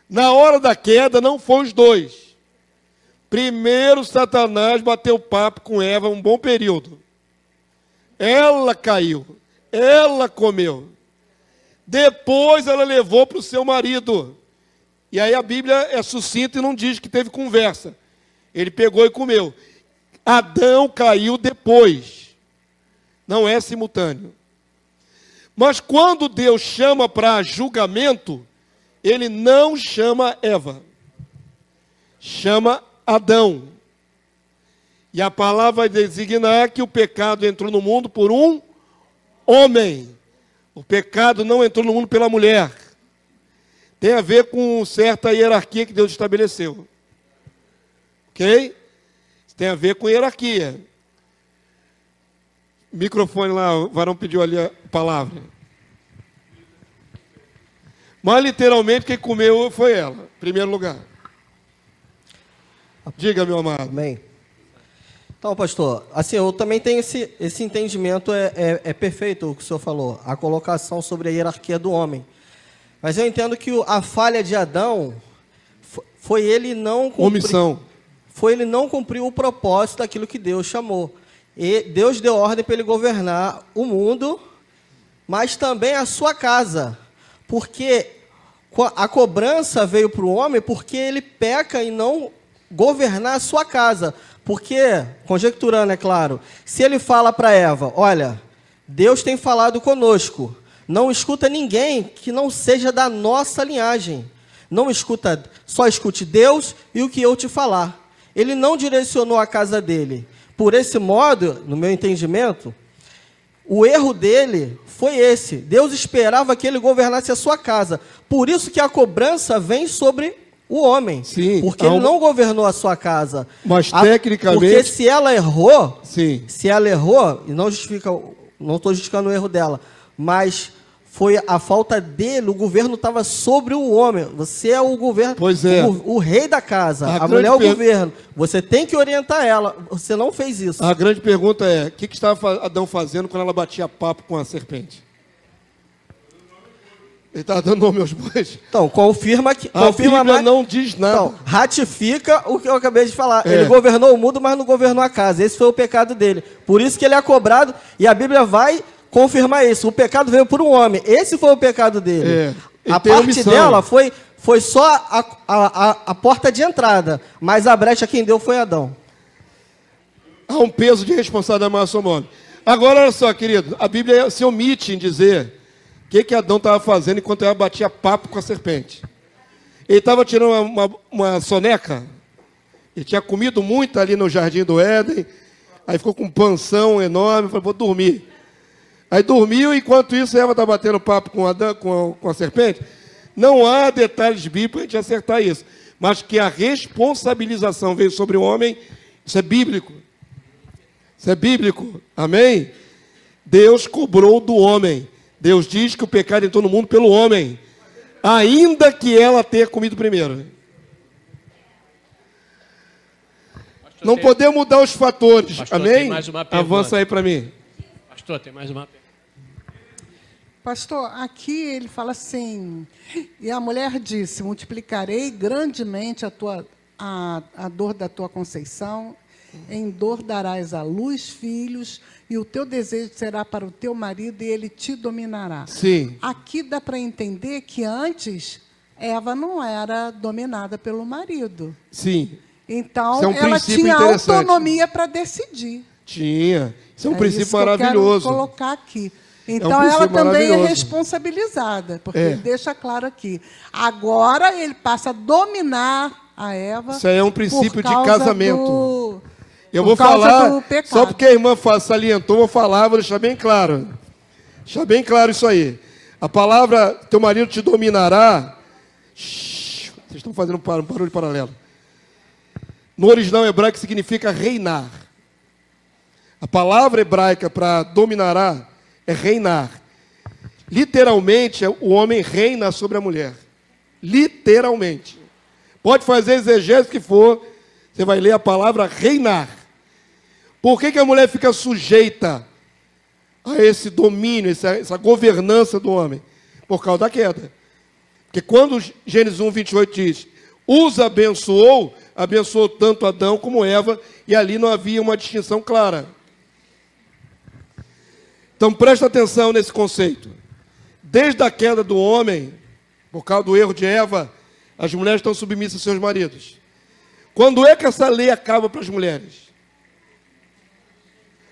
Na hora da queda, não foram os dois. Primeiro, Satanás bateu papo com Eva um bom período. Ela caiu. Ela comeu. Depois, ela levou para o seu marido. E aí a Bíblia é sucinta e não diz que teve conversa. Ele pegou e comeu. Adão caiu depois. Não é simultâneo. Mas quando Deus chama para julgamento, Ele não chama Eva. Chama Adão. E a palavra vai designar que o pecado entrou no mundo por um homem. O pecado não entrou no mundo pela mulher. Tem a ver com certa hierarquia que Deus estabeleceu. Ok? Tem a ver com hierarquia. Microfone lá, o varão pediu ali a palavra. Mas literalmente quem comeu foi ela, em primeiro lugar. Diga, meu amado. Amém. Então, pastor, assim, eu também tenho esse entendimento, é perfeito o que o senhor falou, a colocação sobre a hierarquia do homem. Mas eu entendo que a falha de Adão foi ele não cumprir, omissão. Foi ele não cumprir o propósito daquilo que Deus chamou. E Deus deu ordem para ele governar o mundo, mas também a sua casa. Porque a cobrança veio para o homem porque ele peca em não governar a sua casa. Porque, conjecturando, é claro, se ele fala para Eva, olha, Deus tem falado conosco, não escuta ninguém que não seja da nossa linhagem. Não escuta, só escute Deus e o que eu te falar. Ele não direcionou a casa dele. Por esse modo, no meu entendimento, o erro dele foi esse. Deus esperava que ele governasse a sua casa. Por isso que a cobrança vem sobre o homem. Sim, porque ele não governou a sua casa. Mas tecnicamente... Porque se ela errou, sim, e não estou justificando o erro dela, mas foi a falta dele, o governo estava sobre o homem. Você é o governo, pois é, o rei da casa, a mulher é o governo. Você tem que orientar ela. Você não fez isso. A grande pergunta é, o que estava Adão fazendo quando ela batia papo com a serpente? Ele estava dando nome aos bois. Então, confirma que... A Bíblia não diz nada. Então, ratifica o que eu acabei de falar. Ele governou o mundo, mas não governou a casa. Esse foi o pecado dele. Por isso que ele é cobrado, e a Bíblia vai confirmar isso. O pecado veio por um homem. Esse foi o pecado dele. A parte dela foi só a porta de entrada, mas a brecha quem deu foi Adão. Há um peso de responsabilidade maior sobre o homem. Agora, olha só, querido, a Bíblia se omite em dizer o que Adão estava fazendo enquanto ela batia papo com a serpente. Ele estava tirando uma soneca. Ele tinha comido muito ali no Jardim do Éden. Aí ficou com um pansão enorme. Falou, vou dormir. Aí dormiu, enquanto isso, Eva está batendo papo com Adão, com a serpente. Não há detalhes bíblicos para a gente acertar isso. Mas que a responsabilização veio sobre o homem, isso é bíblico. Isso é bíblico. Amém? Deus cobrou do homem. Deus diz que o pecado entrou no mundo pelo homem, ainda que ela tenha comido primeiro. Pastor, não podemos mudar os fatores. Pastor, amém? Avança aí para mim. Pastor, tem mais uma pergunta. Pastor, aqui ele fala assim, e a mulher disse, multiplicarei grandemente a dor da tua conceição, em dor darás à luz filhos, e o teu desejo será para o teu marido, e ele te dominará. Sim. Aqui dá para entender que antes Eva não era dominada pelo marido. Sim. Então, ela tinha autonomia para decidir. Tinha. Isso é um princípio maravilhoso. Que eu quero colocar aqui. Então, ela também é responsabilizada, porque ele deixa claro aqui. Agora, ele passa a dominar a Eva. Isso aí é um princípio de casamento. Eu vou falar, só porque a irmã salientou, vou falar, vou deixar bem claro. Deixar bem claro isso aí. A palavra, teu marido te dominará. Vocês estão fazendo um barulho paralelo. No original hebraico significa reinar. A palavra hebraica para dominará é reinar. Literalmente, o homem reina sobre a mulher. Literalmente. Pode fazer exegese que for, você vai ler a palavra reinar. Por que a mulher fica sujeita a esse domínio, essa governança do homem? Por causa da queda. Porque quando Gênesis 1, 28 diz, os abençoou tanto Adão como Eva, e ali não havia uma distinção clara. Então presta atenção nesse conceito. Desde a queda do homem, por causa do erro de Eva, as mulheres estão submissas aos seus maridos. Quando é que essa lei acaba para as mulheres?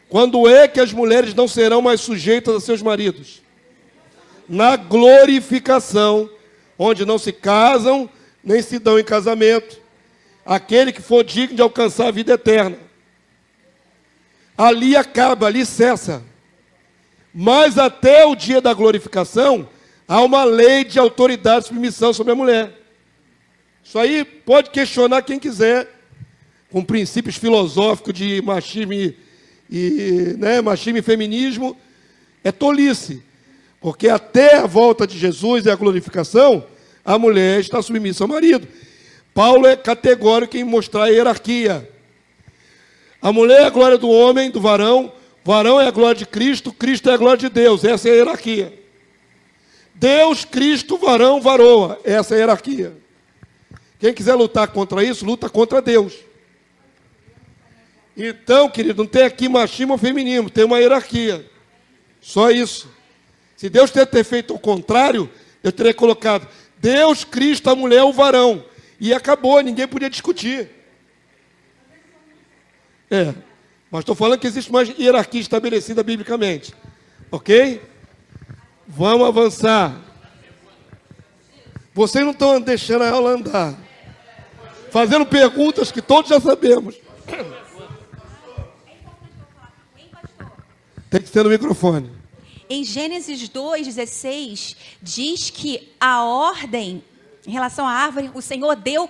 Quando é que as mulheres não serão mais sujeitas a seus maridos? Na glorificação, onde não se casam, nem se dão em casamento. aquele que for digno de alcançar a vida eterna. Ali acaba, ali cessa. Mas até o dia da glorificação, há uma lei de autoridade e submissão sobre a mulher. Isso aí pode questionar quem quiser, com princípios filosóficos de machismo machismo e feminismo, é tolice. Porque até a volta de Jesus e a glorificação, a mulher está submissa ao marido. Paulo é categórico em mostrar a hierarquia. A mulher é a glória do homem, do varão. Varão é a glória de Cristo, Cristo é a glória de Deus. Essa é a hierarquia. Deus, Cristo, varão, varoa. Essa é a hierarquia. Quem quiser lutar contra isso, luta contra Deus. Então, querido, não tem aqui machismo ou feminismo, tem uma hierarquia. Só isso. Se Deus ter feito o contrário, eu teria colocado Deus, Cristo, a mulher, o varão. E acabou, ninguém podia discutir. Mas estou falando que existe uma hierarquia estabelecida biblicamente. Ok? Vamos avançar. Vocês não estão deixando a aula andar. Fazendo perguntas que todos já sabemos. Tem que ser no microfone. Em Gênesis 2,16, diz que a ordem, em relação à árvore, o Senhor deu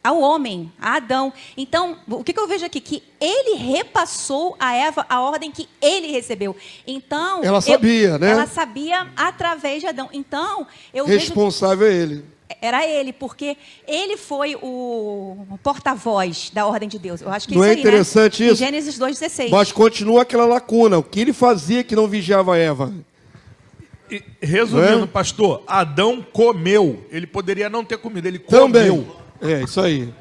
ao homem, a Adão. Então, o que eu vejo aqui? Que ele repassou a Eva a ordem que ele recebeu. Então, ela sabia, né? Ela sabia através de Adão. Então, eu responsável é ele. Era ele, porque ele foi o porta-voz da ordem de Deus. Eu acho que não isso é interessante, né? Isso? Em Gênesis 2,16. Mas continua aquela lacuna. O que ele fazia que não vigiava Eva? E, resumindo, pastor, Adão comeu. Ele poderia não ter comido, ele comeu. Também. É, isso aí.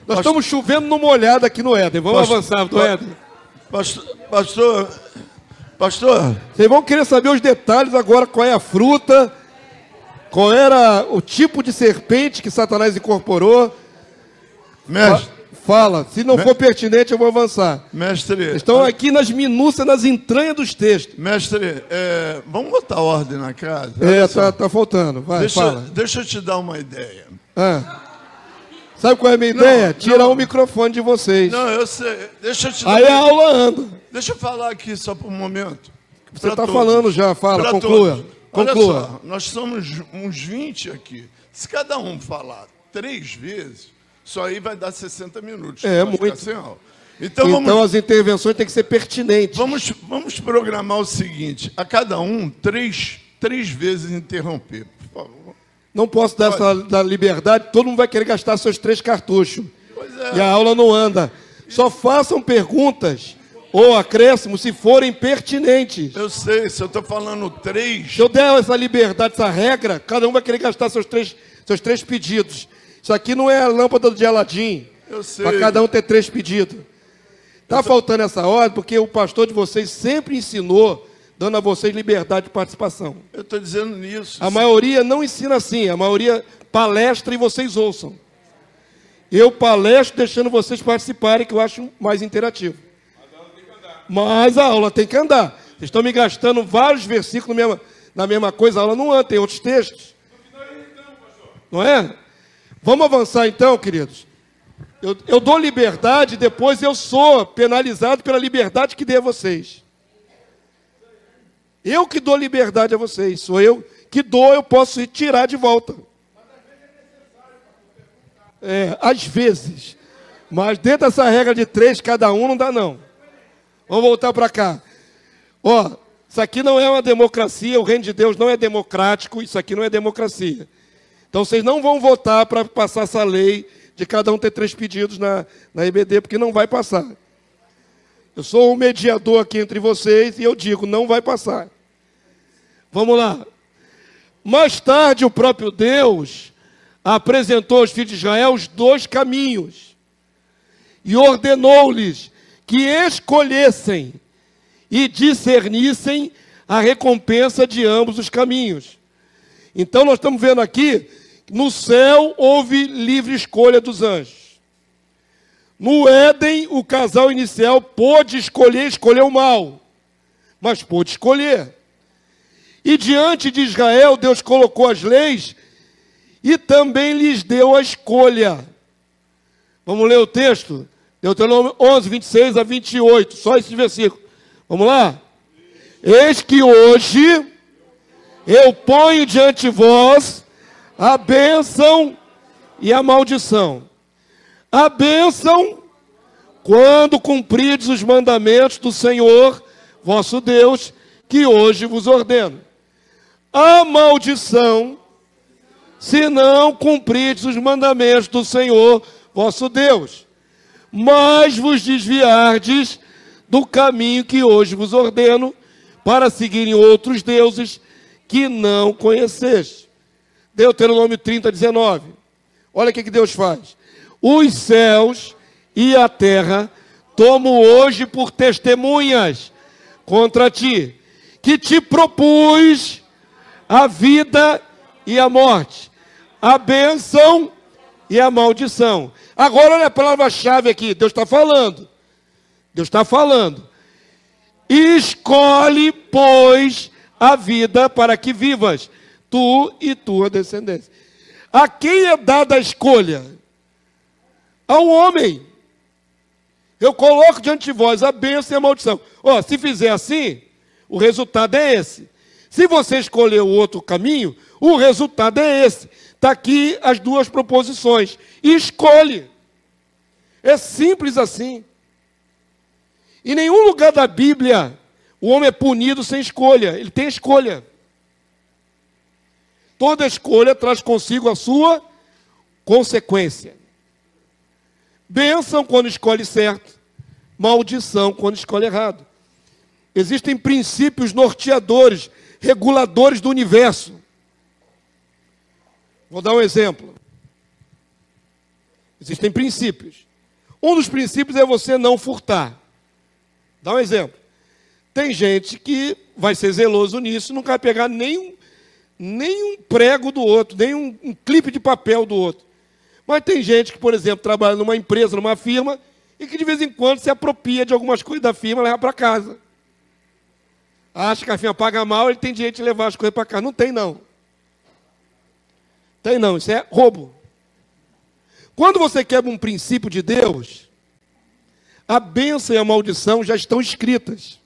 Nós estamos chovendo numa olhada aqui no Éden. Vamos avançar do Éden. Pastor. Vocês vão querer saber os detalhes agora, qual é a fruta, qual era o tipo de serpente que Satanás incorporou. Mestre. Fala. Se não for pertinente, eu vou avançar. Mestre. Estão aqui nas minúcias, nas entranhas dos textos. Mestre, vamos botar ordem na casa? Tá faltando. Vai, fala. Deixa eu te dar uma ideia. Sabe qual é a minha ideia? Tirar o microfone de vocês. Não, eu sei. Deixa eu te dar Aí a aula anda. Deixa eu falar aqui só por um momento. Você está falando já, fala, conclua. Olha só, nós somos uns 20 aqui. Se cada um falar 3 vezes, isso aí vai dar 60 minutos. É muito. Então as intervenções têm que ser pertinentes. Vamos programar o seguinte: a cada um, três vezes interromper, por favor. Não posso dar essa liberdade, todo mundo vai querer gastar seus 3 cartuchos. E a aula não anda. Só façam perguntas ou acréscimos se forem pertinentes. Eu sei, se eu estou falando 3... Se eu der essa liberdade, essa regra, cada um vai querer gastar seus três pedidos. Isso aqui não é a lâmpada de Aladim. Eu sei. Para cada um ter 3 pedidos. Está faltando essa ordem porque o pastor de vocês sempre ensinou, dando a vocês liberdade de participação. Eu estou dizendo nisso. A maioria não ensina assim, a maioria palestra e vocês ouçam. Eu palestro deixando vocês participarem, que eu acho mais interativo. Mas a aula tem que andar. Vocês estão me gastando vários versículos na mesma coisa, a aula não anda, tem outros textos. Não é? Vamos avançar então, queridos. Eu dou liberdade, depois eu sou penalizado pela liberdade que dei a vocês. Eu que dou liberdade a vocês. Sou eu que dou, eu posso tirar de volta. Às vezes. Mas dentro dessa regra de 3, cada um, não dá não. Vamos voltar para cá. Isso aqui não é uma democracia, o reino de Deus não é democrático, isso aqui não é democracia. Então vocês não vão votar para passar essa lei de cada um ter 3 pedidos na EBD, porque não vai passar. Eu sou o mediador aqui entre vocês e eu digo, não vai passar. Vamos lá. Mais tarde, o próprio Deus apresentou aos filhos de Israel os 2 caminhos e ordenou-lhes que escolhessem e discernissem a recompensa de ambos os caminhos. Então, nós estamos vendo aqui, no céu houve livre escolha dos anjos. No Éden, o casal inicial pôde escolher o mal, mas pôde escolher. E diante de Israel, Deus colocou as leis e também lhes deu a escolha. Vamos ler o texto? Deuteronômio 11, 26 a 28, só esse versículo. Vamos lá? Eis que hoje eu ponho diante de vós a bênção e a maldição. A bênção, quando cumprides os mandamentos do Senhor, vosso Deus, que hoje vos ordeno. A maldição, se não cumprides os mandamentos do Senhor, vosso Deus, mas vos desviardes do caminho que hoje vos ordeno, para seguirem outros deuses que não conheceste. Deuteronômio 30, 19. Olha o que Deus faz. Os céus e a terra tomo hoje por testemunhas contra ti, que te propus a vida e a morte, a bênção e a maldição. Agora olha a palavra-chave aqui, Deus está falando. Deus está falando. Escolhe, pois, a vida para que vivas, tu e tua descendência. A quem é dada a escolha? Ao homem. Eu coloco diante de vós a bênção e a maldição. Ó, se fizer assim, o resultado é esse. Se você escolher o outro caminho, o resultado é esse. Está aqui as duas proposições. Escolhe. É simples assim. Em nenhum lugar da Bíblia o homem é punido sem escolha. Ele tem escolha. Toda escolha traz consigo a sua consequência. Bênção quando escolhe certo, maldição quando escolhe errado. Existem princípios norteadores, reguladores do universo. Vou dar um exemplo. Existem princípios. Um dos princípios é você não furtar. Dá um exemplo. Tem gente que vai ser zeloso nisso, não vai pegar nem um prego do outro, nem um clipe de papel do outro. Mas tem gente que, por exemplo, trabalha numa empresa, numa firma, e que de vez em quando se apropria de algumas coisas da firma e leva para casa. Acha que a firma paga mal, ele tem direito de levar as coisas para casa. Não tem, não. Tem, não. Isso é roubo. Quando você quebra um princípio de Deus, a bênção e a maldição já estão escritas.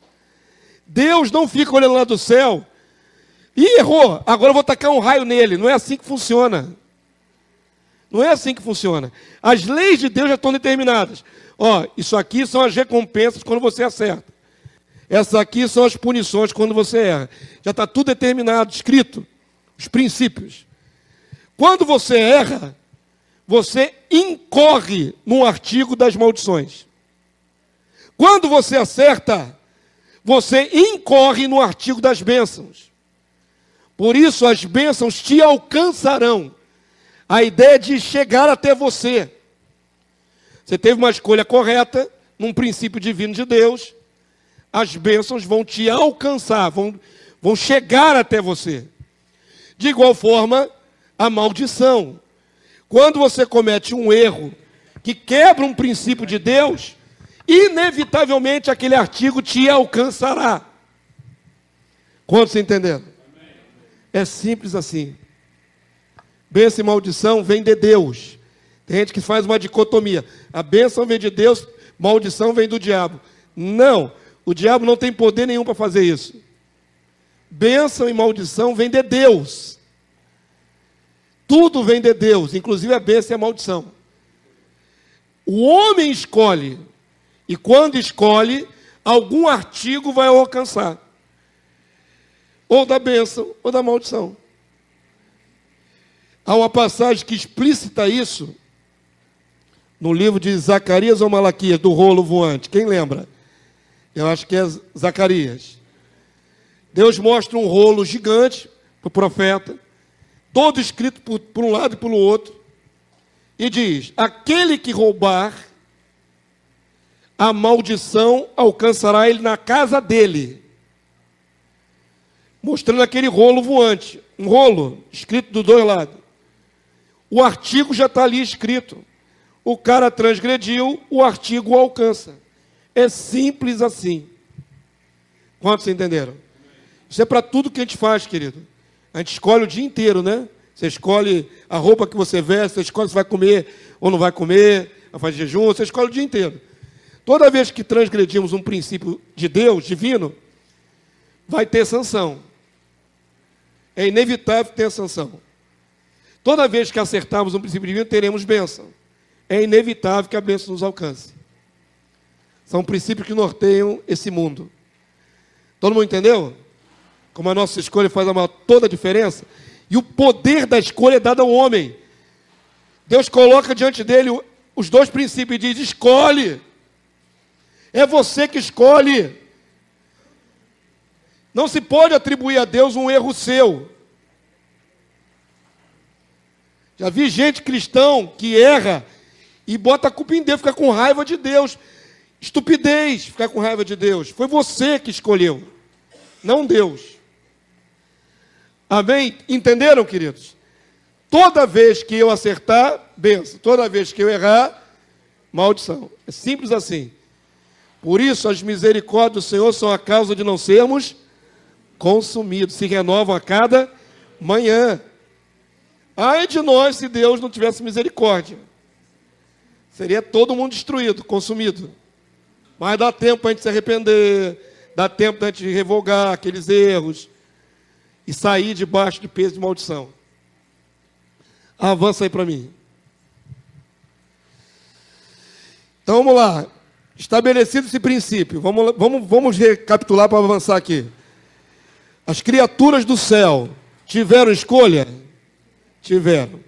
Deus não fica olhando lá do céu. Ih, errou, agora eu vou tacar um raio nele. Não é assim que funciona. Não é assim que funciona. As leis de Deus já estão determinadas. Ó, isso aqui são as recompensas quando você acerta. Essas aqui são as punições quando você erra. Já está tudo determinado, escrito. Os princípios. Quando você erra, você incorre num artigo das maldições. Quando você acerta, você incorre no artigo das bênçãos. Por isso as bênçãos te alcançarão. A ideia é de chegar até você. Você teve uma escolha correta, num princípio divino de Deus, as bênçãos vão te alcançar, vão chegar até você. De igual forma, a maldição. Quando você comete um erro que quebra um princípio de Deus, inevitavelmente aquele artigo te alcançará. Quantos entenderam? É simples assim. Bênção e maldição vem de Deus. Tem gente que faz uma dicotomia. A bênção vem de Deus, maldição vem do diabo. Não, o diabo não tem poder nenhum para fazer isso. Bênção e maldição vem de Deus. Tudo vem de Deus, inclusive a bênção e a maldição. O homem escolhe, e quando escolhe, algum artigo vai alcançar. Ou da bênção, ou da maldição. Há uma passagem que explicita isso, no livro de Zacarias ou Malaquias, do rolo voante. Quem lembra? Eu acho que é Zacarias. Deus mostra um rolo gigante para o profeta, todo escrito por um lado e pelo outro, e diz: aquele que roubar, a maldição alcançará ele na casa dele. Mostrando aquele rolo voante, um rolo escrito dos dois lados. O artigo já está ali escrito. O cara transgrediu, o artigo o alcança. É simples assim. Quantos entenderam? Isso é para tudo que a gente faz, querido. A gente escolhe o dia inteiro, né? Você escolhe a roupa que você veste, você escolhe se vai comer ou não vai comer, vai fazer jejum, você escolhe o dia inteiro. Toda vez que transgredimos um princípio de Deus, divino, vai ter sanção. É inevitável que tenha sanção. Toda vez que acertarmos um princípio divino, teremos bênção. É inevitável que a bênção nos alcance. São princípios que norteiam esse mundo. Todo mundo entendeu? Como a nossa escolha faz toda a diferença. E o poder da escolha é dado ao homem. Deus coloca diante dele os dois princípios e diz: escolhe. É você que escolhe. Não se pode atribuir a Deus um erro seu. Já vi gente cristão que erra e bota a culpa em Deus, fica com raiva de Deus. Estupidez, ficar com raiva de Deus. Foi você que escolheu, não Deus. Amém? Entenderam, queridos? Toda vez que eu acertar, bênção. Toda vez que eu errar, maldição. É simples assim. Por isso, as misericórdias do Senhor são a causa de não sermos consumidos. Se renovam a cada manhã. Ai de nós se Deus não tivesse misericórdia. Seria todo mundo destruído, consumido. Mas dá tempo para a gente se arrepender, dá tempo para a gente revogar aqueles erros e sair debaixo de peso de maldição. Avança aí para mim. Então vamos lá. Estabelecido esse princípio, vamos recapitular para avançar aqui. As criaturas do céu tiveram escolha? Tiveram.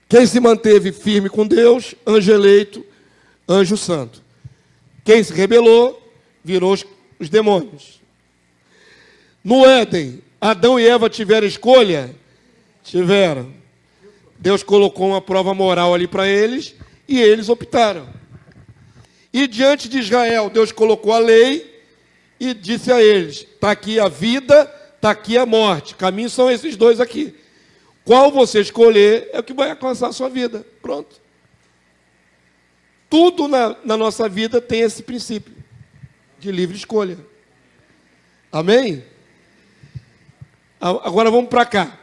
Quem se manteve firme com Deus? Anjo eleito, anjo santo. Quem se rebelou, virou os demônios. No Éden, Adão e Eva tiveram escolha? Tiveram. Deus colocou uma prova moral ali para eles e eles optaram. E diante de Israel, Deus colocou a lei e disse a eles: está aqui a vida, está aqui a morte. Caminhos são esses dois aqui. Qual você escolher é o que vai alcançar a sua vida. Pronto. Tudo na nossa vida tem esse princípio de livre escolha. Amém? Agora vamos para cá.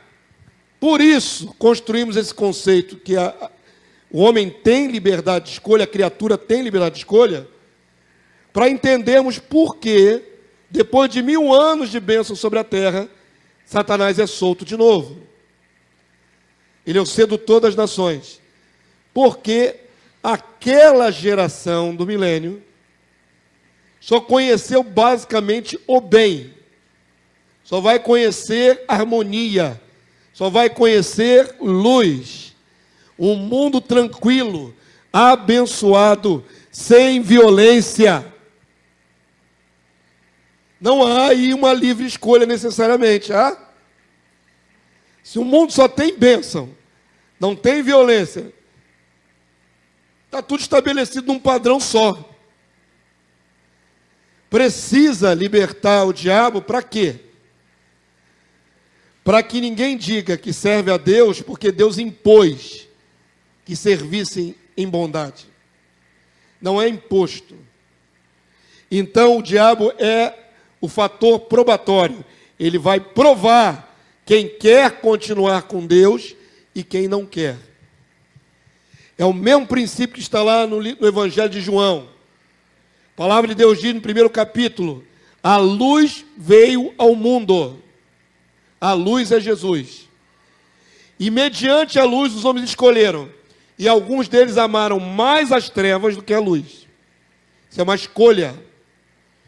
Por isso, construímos esse conceito que o homem tem liberdade de escolha, a criatura tem liberdade de escolha, para entendermos por que, depois de 1000 anos de bênção sobre a terra, Satanás é solto de novo. Ele é o sedutor das nações. Porque aquela geração do milênio só conheceu basicamente o bem. Só vai conhecer harmonia. Só vai conhecer luz. Um mundo tranquilo, abençoado, sem violência. Não há aí uma livre escolha necessariamente, ah? Se o mundo só tem bênção, não tem violência, está tudo estabelecido num padrão só. Precisa libertar o diabo para quê? Para que ninguém diga que serve a Deus porque Deus impôs que servissem em bondade. Não é imposto. Então o diabo é o fator probatório. Ele vai provar quem quer continuar com Deus e quem não quer. É o mesmo princípio que está lá no Evangelho de João. A palavra de Deus diz no primeiro capítulo: a luz veio ao mundo. A luz é Jesus. E mediante a luz os homens escolheram. E alguns deles amaram mais as trevas do que a luz. Isso é uma escolha.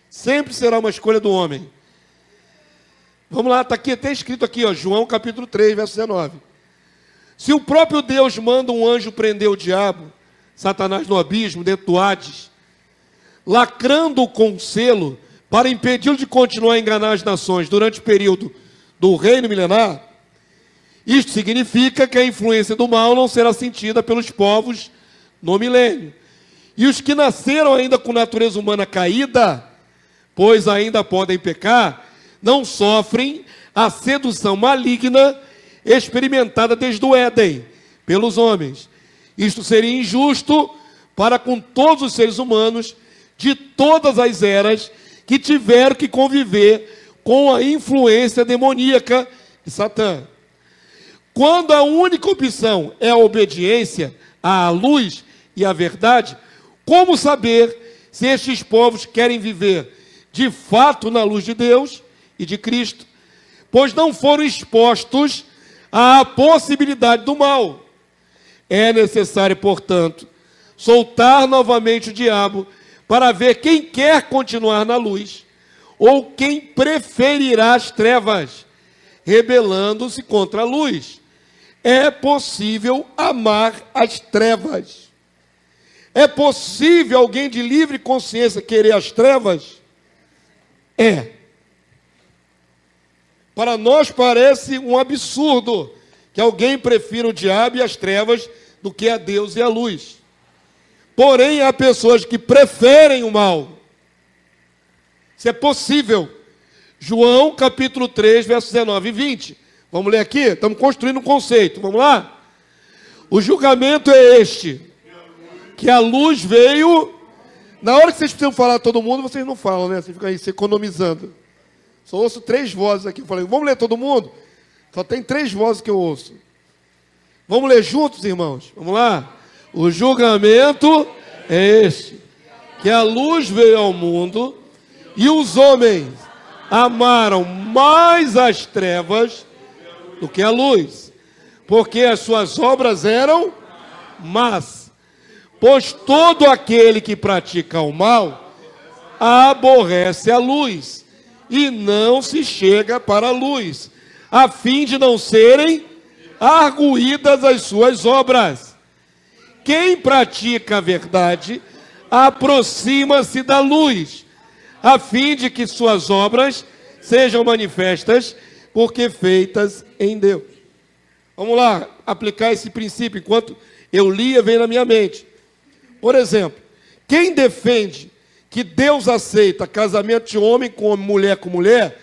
Sempre será uma escolha do homem. Vamos lá, está aqui, até escrito aqui, ó, João capítulo 3, verso 19. Se o próprio Deus manda um anjo prender o diabo, Satanás no abismo, dentro do Hades, lacrando-o com um selo, para impedi-lo de continuar a enganar as nações durante o período do reino milenar, isto significa que a influência do mal não será sentida pelos povos no milênio. E os que nasceram ainda com natureza humana caída, pois ainda podem pecar, não sofrem a sedução maligna experimentada desde o Éden pelos homens. Isto seria injusto para com todos os seres humanos de todas as eras que tiveram que conviver com a influência demoníaca de Satã. Quando a única opção é a obediência à luz e à verdade, como saber se estes povos querem viver de fato na luz de Deus e de Cristo, pois não foram expostos à possibilidade do mal? É necessário, portanto, soltar novamente o diabo para ver quem quer continuar na luz ou quem preferirá as trevas, rebelando-se contra a luz. É possível amar as trevas. É possível alguém de livre consciência querer as trevas? É. Para nós parece um absurdo que alguém prefira o diabo e as trevas do que a Deus e a luz. Porém, há pessoas que preferem o mal. Isso é possível. João capítulo 3, versos 19 e 20. Vamos ler aqui? Estamos construindo um conceito. Vamos lá? O julgamento é este: que a luz veio. Na hora que vocês precisam falar todo mundo, vocês não falam, né? Vocês ficam aí se economizando. Só ouço 3 vozes aqui. Eu falei, vamos ler todo mundo? Só tem 3 vozes que eu ouço. Vamos ler juntos, irmãos? Vamos lá? O julgamento é este: que a luz veio ao mundo e os homens amaram mais as trevas do que a luz, porque as suas obras eram más. Pois todo aquele que pratica o mal aborrece a luz e não se chega para a luz, a fim de não serem arguídas as suas obras. Quem pratica a verdade aproxima-se da luz, a fim de que suas obras sejam manifestas, porque feitas em Deus. Vamos lá, aplicar esse princípio, enquanto eu lia, vem na minha mente. Por exemplo, quem defende que Deus aceita casamento de homem com mulher,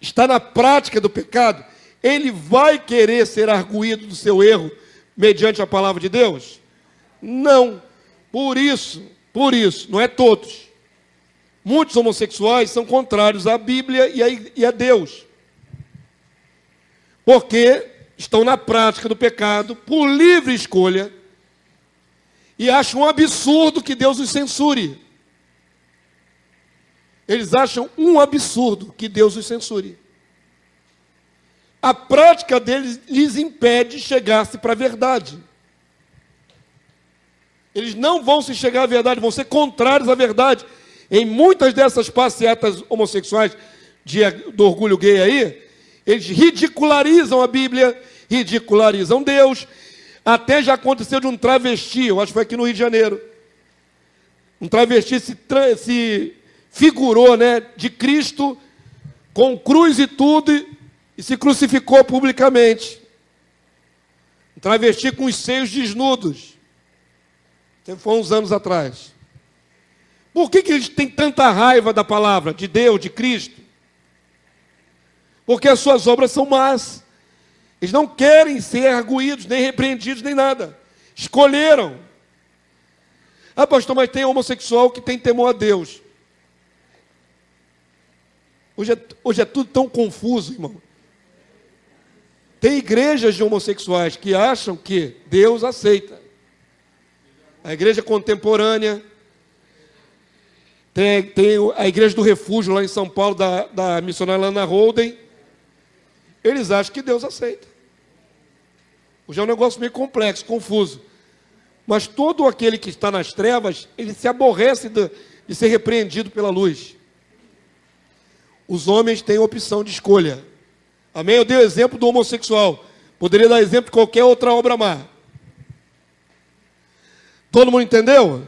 está na prática do pecado, ele vai querer ser arguído do seu erro mediante a palavra de Deus? Não. Por isso, não é todos. Muitos homossexuais são contrários à Bíblia e a Deus, porque estão na prática do pecado por livre escolha e acham um absurdo que Deus os censure. Eles acham um absurdo que Deus os censure. A prática deles lhes impede de chegar-se para a verdade. Eles não vão se chegar à verdade, vão ser contrários à verdade. Em muitas dessas passeatas homossexuais do orgulho gay aí, eles ridicularizam a Bíblia, ridicularizam Deus. Até já aconteceu de um travesti, eu acho que foi aqui no Rio de Janeiro. Um travesti se figurou, né, de Cristo, com cruz e tudo, e se crucificou publicamente. Um travesti com os seios desnudos. Foi uns anos atrás. Por que eles têm tanta raiva da palavra, de Deus, de Cristo? Porque as suas obras são más. Eles não querem ser arguídos, nem repreendidos, nem nada. Escolheram. Ah, pastor, mas tem homossexual que tem temor a Deus. Hoje é tudo tão confuso, irmão. Tem igrejas de homossexuais que acham que Deus aceita. A igreja contemporânea, tem a igreja do refúgio lá em São Paulo, da missionária Lana Holden. Eles acham que Deus aceita. Hoje é um negócio meio complexo, confuso. Mas todo aquele que está nas trevas, ele se aborrece de ser repreendido pela luz. Os homens têm opção de escolha. Amém? Eu dei o exemplo do homossexual. Poderia dar exemplo de qualquer outra obra má. Todo mundo entendeu?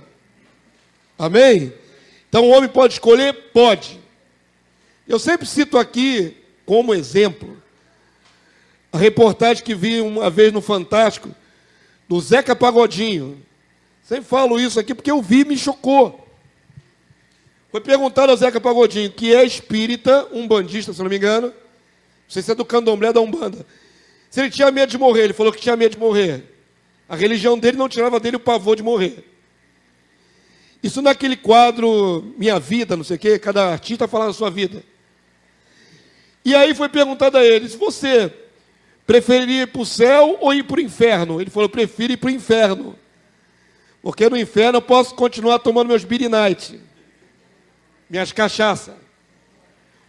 Amém? Então o homem pode escolher? Pode. Eu sempre cito aqui como exemplo a reportagem que vi uma vez no Fantástico do Zeca Pagodinho. Sempre falo isso aqui porque eu vi e me chocou. Foi perguntado ao Zeca Pagodinho, que é espírita, umbandista, se não me engano, não sei se é do candomblé da Umbanda, se ele tinha medo de morrer. Ele falou que tinha medo de morrer. A religião dele não tirava dele o pavor de morrer. Isso naquele quadro Minha Vida, não sei o quê, cada artista fala da sua vida. E aí foi perguntado a ele, se você preferiria ir para o céu ou ir para o inferno? Ele falou, eu prefiro ir para o inferno. Porque no inferno eu posso continuar tomando meus Beer Night, minhas cachaças.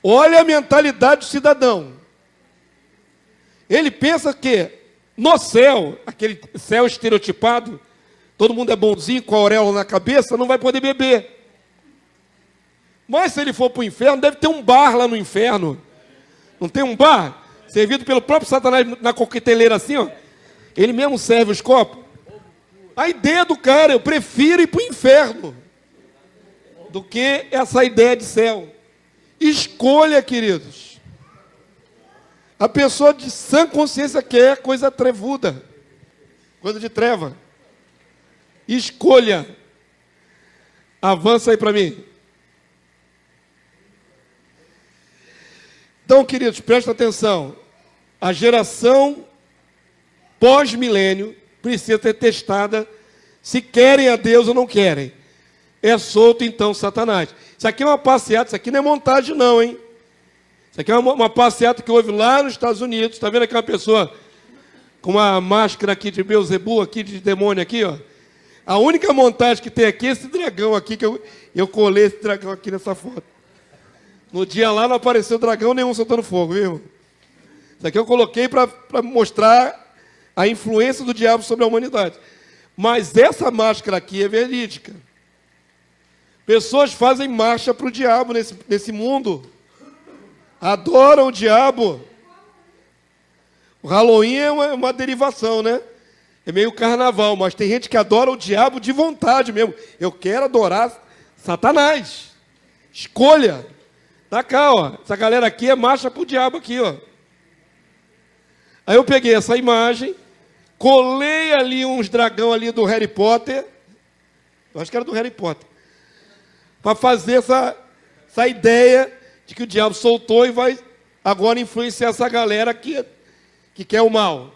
Olha a mentalidade do cidadão. Ele pensa que no céu, aquele céu estereotipado, todo mundo é bonzinho, com a auréola na cabeça, não vai poder beber. Mas se ele for para o inferno, deve ter um bar lá no inferno. Não tem um bar? Servido pelo próprio Satanás na coqueteleira assim, ó. Ele mesmo serve os copos. A ideia do cara, eu prefiro ir para o inferno do que essa ideia de céu. Escolha, queridos. A pessoa de sã consciência quer coisa trevuda, coisa de treva. Escolha. Avança aí para mim. Então, queridos, presta atenção. A geração pós-milênio precisa ser testada se querem a Deus ou não querem. É solto, então, Satanás. Isso aqui é uma passeata, isso aqui não é montagem, não, hein? Isso aqui é uma passeata que houve lá nos Estados Unidos. Está vendo aquela pessoa com uma máscara aqui de Beelzebub, aqui de demônio, aqui, ó? A única montagem que tem aqui é esse dragão aqui, que eu colei esse dragão aqui nessa foto. No dia lá não apareceu dragão nenhum soltando fogo, viu? Isso aqui eu coloquei para mostrar a influência do diabo sobre a humanidade. Mas essa máscara aqui é verídica. Pessoas fazem marcha para o diabo nesse mundo. Adoram o diabo. O Halloween é uma derivação, né? É meio carnaval, mas tem gente que adora o diabo de vontade mesmo. Eu quero adorar Satanás. Escolha. Tá cá, ó. Essa galera aqui é marcha para o diabo aqui, ó. Aí eu peguei essa imagem, colei ali uns dragão ali do Harry Potter. Eu acho que era do Harry Potter. Para fazer essa ideia de que o diabo soltou e vai agora influenciar essa galera que quer o mal.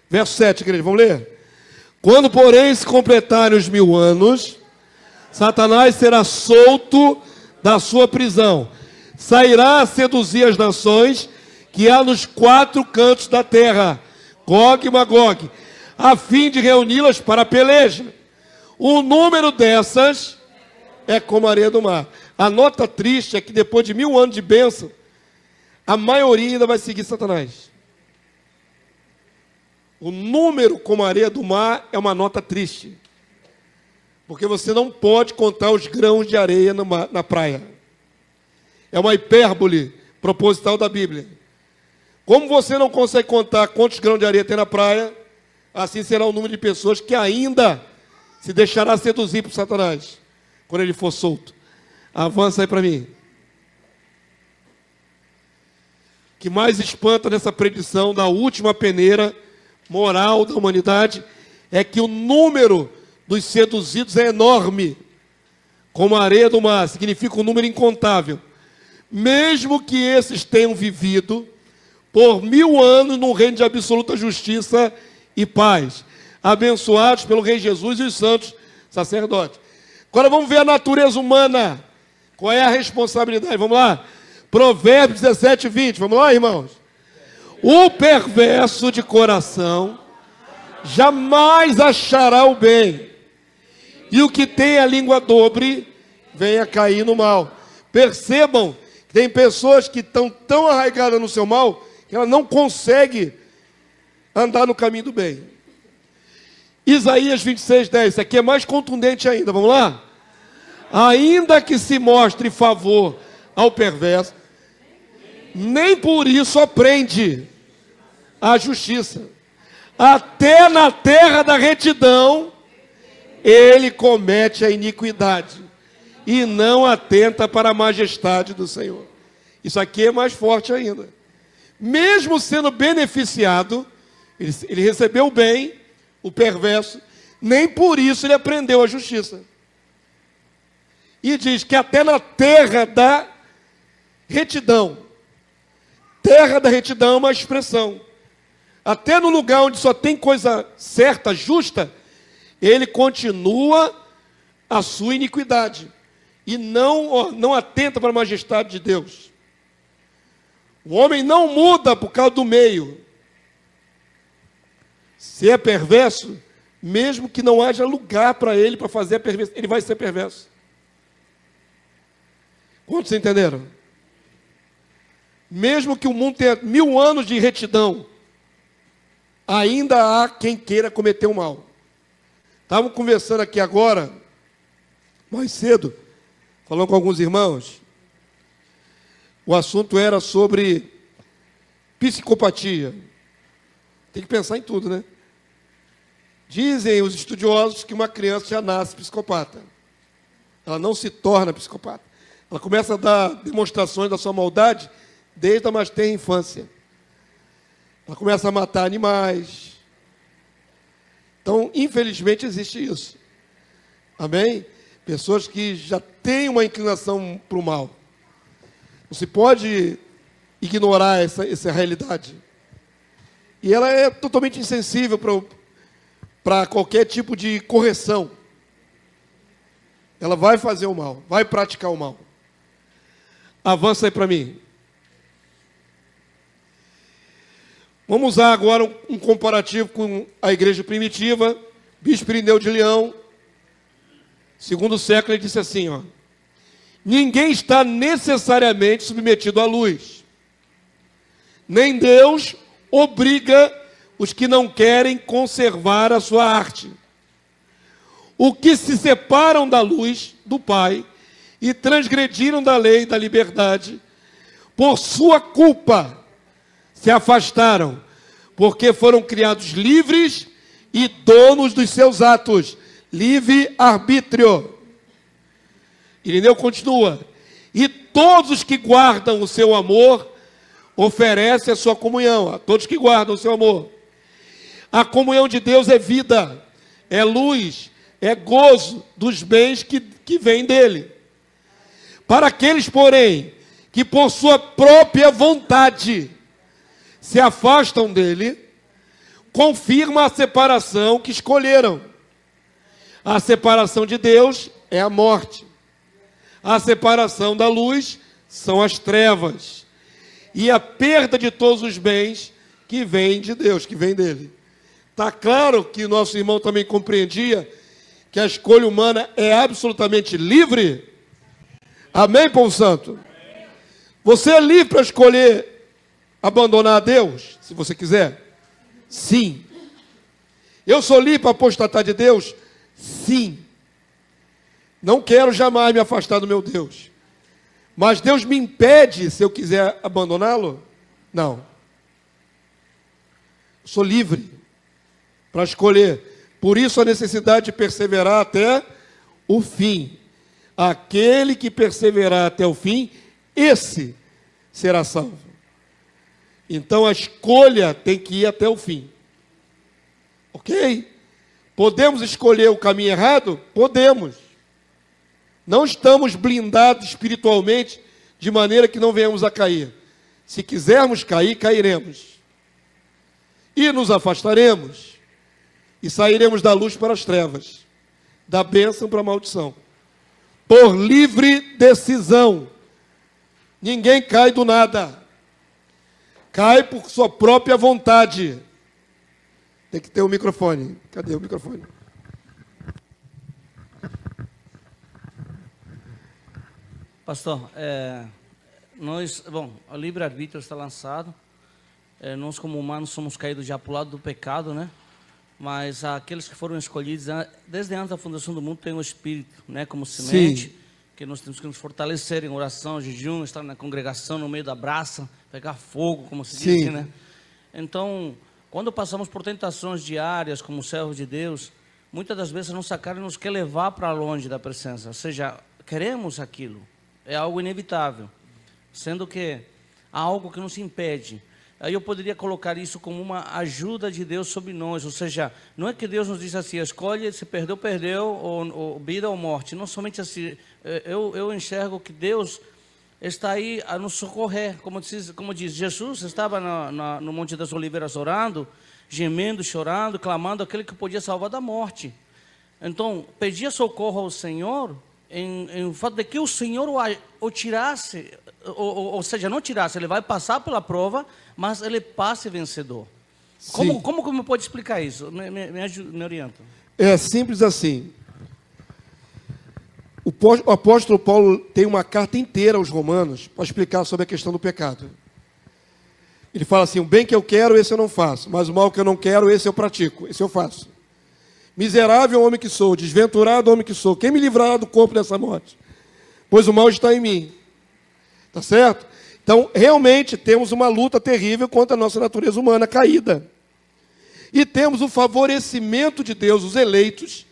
Verso 7, igreja, vamos ler? Quando, porém, se completarem os 1000 anos, Satanás será solto da sua prisão. Sairá a seduzir as nações que há nos 4 cantos da terra, Gog e Magog, a fim de reuni-las para a peleja. O número dessas é como a areia do mar. A nota triste é que depois de 1000 anos de bênção, a maioria ainda vai seguir Satanás. O número como a areia do mar é uma nota triste. Porque você não pode contar os grãos de areia na praia. É uma hipérbole proposital da Bíblia. Como você não consegue contar quantos grãos de areia tem na praia, assim será o número de pessoas que ainda se deixará seduzir por Satanás, quando ele for solto. Avança aí para mim. O que mais espanta nessa predição da última peneira moral da humanidade é que o número dos seduzidos é enorme, como a areia do mar, significa um número incontável. Mesmo que esses tenham vivido por 1000 anos num reino de absoluta justiça e paz, abençoados pelo Rei Jesus e os santos sacerdotes. Agora vamos ver a natureza humana. Qual é a responsabilidade? Vamos lá. Provérbios 17, 20. Vamos lá, irmãos. O perverso de coração jamais achará o bem, e o que tem a língua dobre vem a cair no mal. Percebam que tem pessoas que estão tão arraigadas no seu mal que ela não consegue andar no caminho do bem. Isaías 26, 10. Isso aqui é mais contundente ainda. Vamos lá? Ainda que se mostre favor ao perverso, nem por isso aprende a justiça. Até na terra da retidão, ele comete a iniquidade e não atenta para a majestade do Senhor. Isso aqui é mais forte ainda. Mesmo sendo beneficiado, ele recebeu o bem, o perverso, nem por isso ele aprendeu a justiça. E diz que até na terra da retidão. Terra da retidão é uma expressão. Até no lugar onde só tem coisa certa, justa, ele continua a sua iniquidade. E não atenta para a majestade de Deus. O homem não muda por causa do meio. Se é perverso, mesmo que não haja lugar para ele para fazer a perverso, ele vai ser perverso. Quantos entenderam? Mesmo que o mundo tenha 1000 anos de retidão, ainda há quem queira cometer o mal. Estávamos conversando aqui agora, mais cedo, falando com alguns irmãos. O assunto era sobre psicopatia. Tem que pensar em tudo, né? Dizem os estudiosos que uma criança já nasce psicopata. Ela não se torna psicopata. Ela começa a dar demonstrações da sua maldade desde a mais tenra infância. Ela começa a matar animais. Então, infelizmente, existe isso. Amém? Pessoas que já têm uma inclinação para o mal. Não se pode ignorar essa realidade. E ela é totalmente insensível para qualquer tipo de correção. Ela vai fazer o mal, vai praticar o mal. Avança aí para mim. Vamos usar agora um comparativo com a igreja primitiva. Bispo Irineu de Leão, segundo século, ele disse assim, ó: ninguém está necessariamente submetido à luz. Nem Deus obriga os que não querem conservar a sua arte. O que se separam da luz do Pai e transgrediram da lei da liberdade, por sua culpa, se afastaram, porque foram criados livres e donos dos seus atos. Livre-arbítrio. Irineu continua: e todos os que guardam o seu amor, oferecem a sua comunhão. A todos que guardam o seu amor. A comunhão de Deus é vida, é luz, é gozo dos bens que vêm dele. Para aqueles, porém, que por sua própria vontade se afastam dele, confirma a separação que escolheram. A separação de Deus é a morte. A separação da luz são as trevas. E a perda de todos os bens que vêm de Deus, que vêm dele. Está claro que o nosso irmão também compreendia que a escolha humana é absolutamente livre? Amém, povo santo? Você é livre para escolher abandonar a Deus, se você quiser? Sim. Eu sou livre para apostatar de Deus? Sim. Não quero jamais me afastar do meu Deus. Mas Deus me impede, se eu quiser abandoná-lo? Não. Eu sou livre para escolher. Por isso a necessidade de perseverar até o fim. Aquele que perseverar até o fim, esse será salvo. Então a escolha tem que ir até o fim. Ok? Podemos escolher o caminho errado? Podemos. Não estamos blindados espiritualmente de maneira que não venhamos a cair. Se quisermos cair, cairemos. E nos afastaremos. E sairemos da luz para as trevas, da bênção para a maldição. Por livre decisão. Ninguém cai do nada. Cai por sua própria vontade. Tem que ter o microfone. Cadê o microfone? Pastor, o livre-arbítrio está lançado. Nós, como humanos, somos caídos já para o lado do pecado, né? Mas aqueles que foram escolhidos, desde antes da fundação do mundo, tem o Espírito, né? Como semente. Sim. Que nós temos que nos fortalecer em oração, jejum, estar na congregação, no meio da braça, pegar fogo, como se diz, né? Então, quando passamos por tentações diárias, como servos de Deus, muitas das vezes a nossa carne nos quer levar para longe da presença. Ou seja, queremos aquilo. É algo inevitável. Sendo que há algo que nos impede. Aí eu poderia colocar isso como uma ajuda de Deus sobre nós. Ou seja, não é que Deus nos diz assim, escolhe, se perdeu, perdeu, ou vida ou morte. Não somente assim. Eu enxergo que Deus está aí a nos socorrer. Como diz Jesus estava no Monte das Oliveiras orando, gemendo, chorando, clamando aquele que podia salvar da morte. Então, pedir socorro ao Senhor em fato de que o Senhor o tirasse, ou seja, não tirasse, ele vai passar pela prova, mas ele passe vencedor. Como pode explicar isso? Me orienta. É simples assim. O apóstolo Paulo tem uma carta inteira aos Romanos para explicar sobre a questão do pecado. Ele fala assim: o bem que eu quero, esse eu não faço, mas o mal que eu não quero, esse eu pratico, esse eu faço. Miserável homem que sou, desventurado homem que sou, quem me livrará do corpo dessa morte? Pois o mal está em mim. Tá certo? Então, realmente, temos uma luta terrível contra a nossa natureza humana caída. E temos o favorecimento de Deus, os eleitos,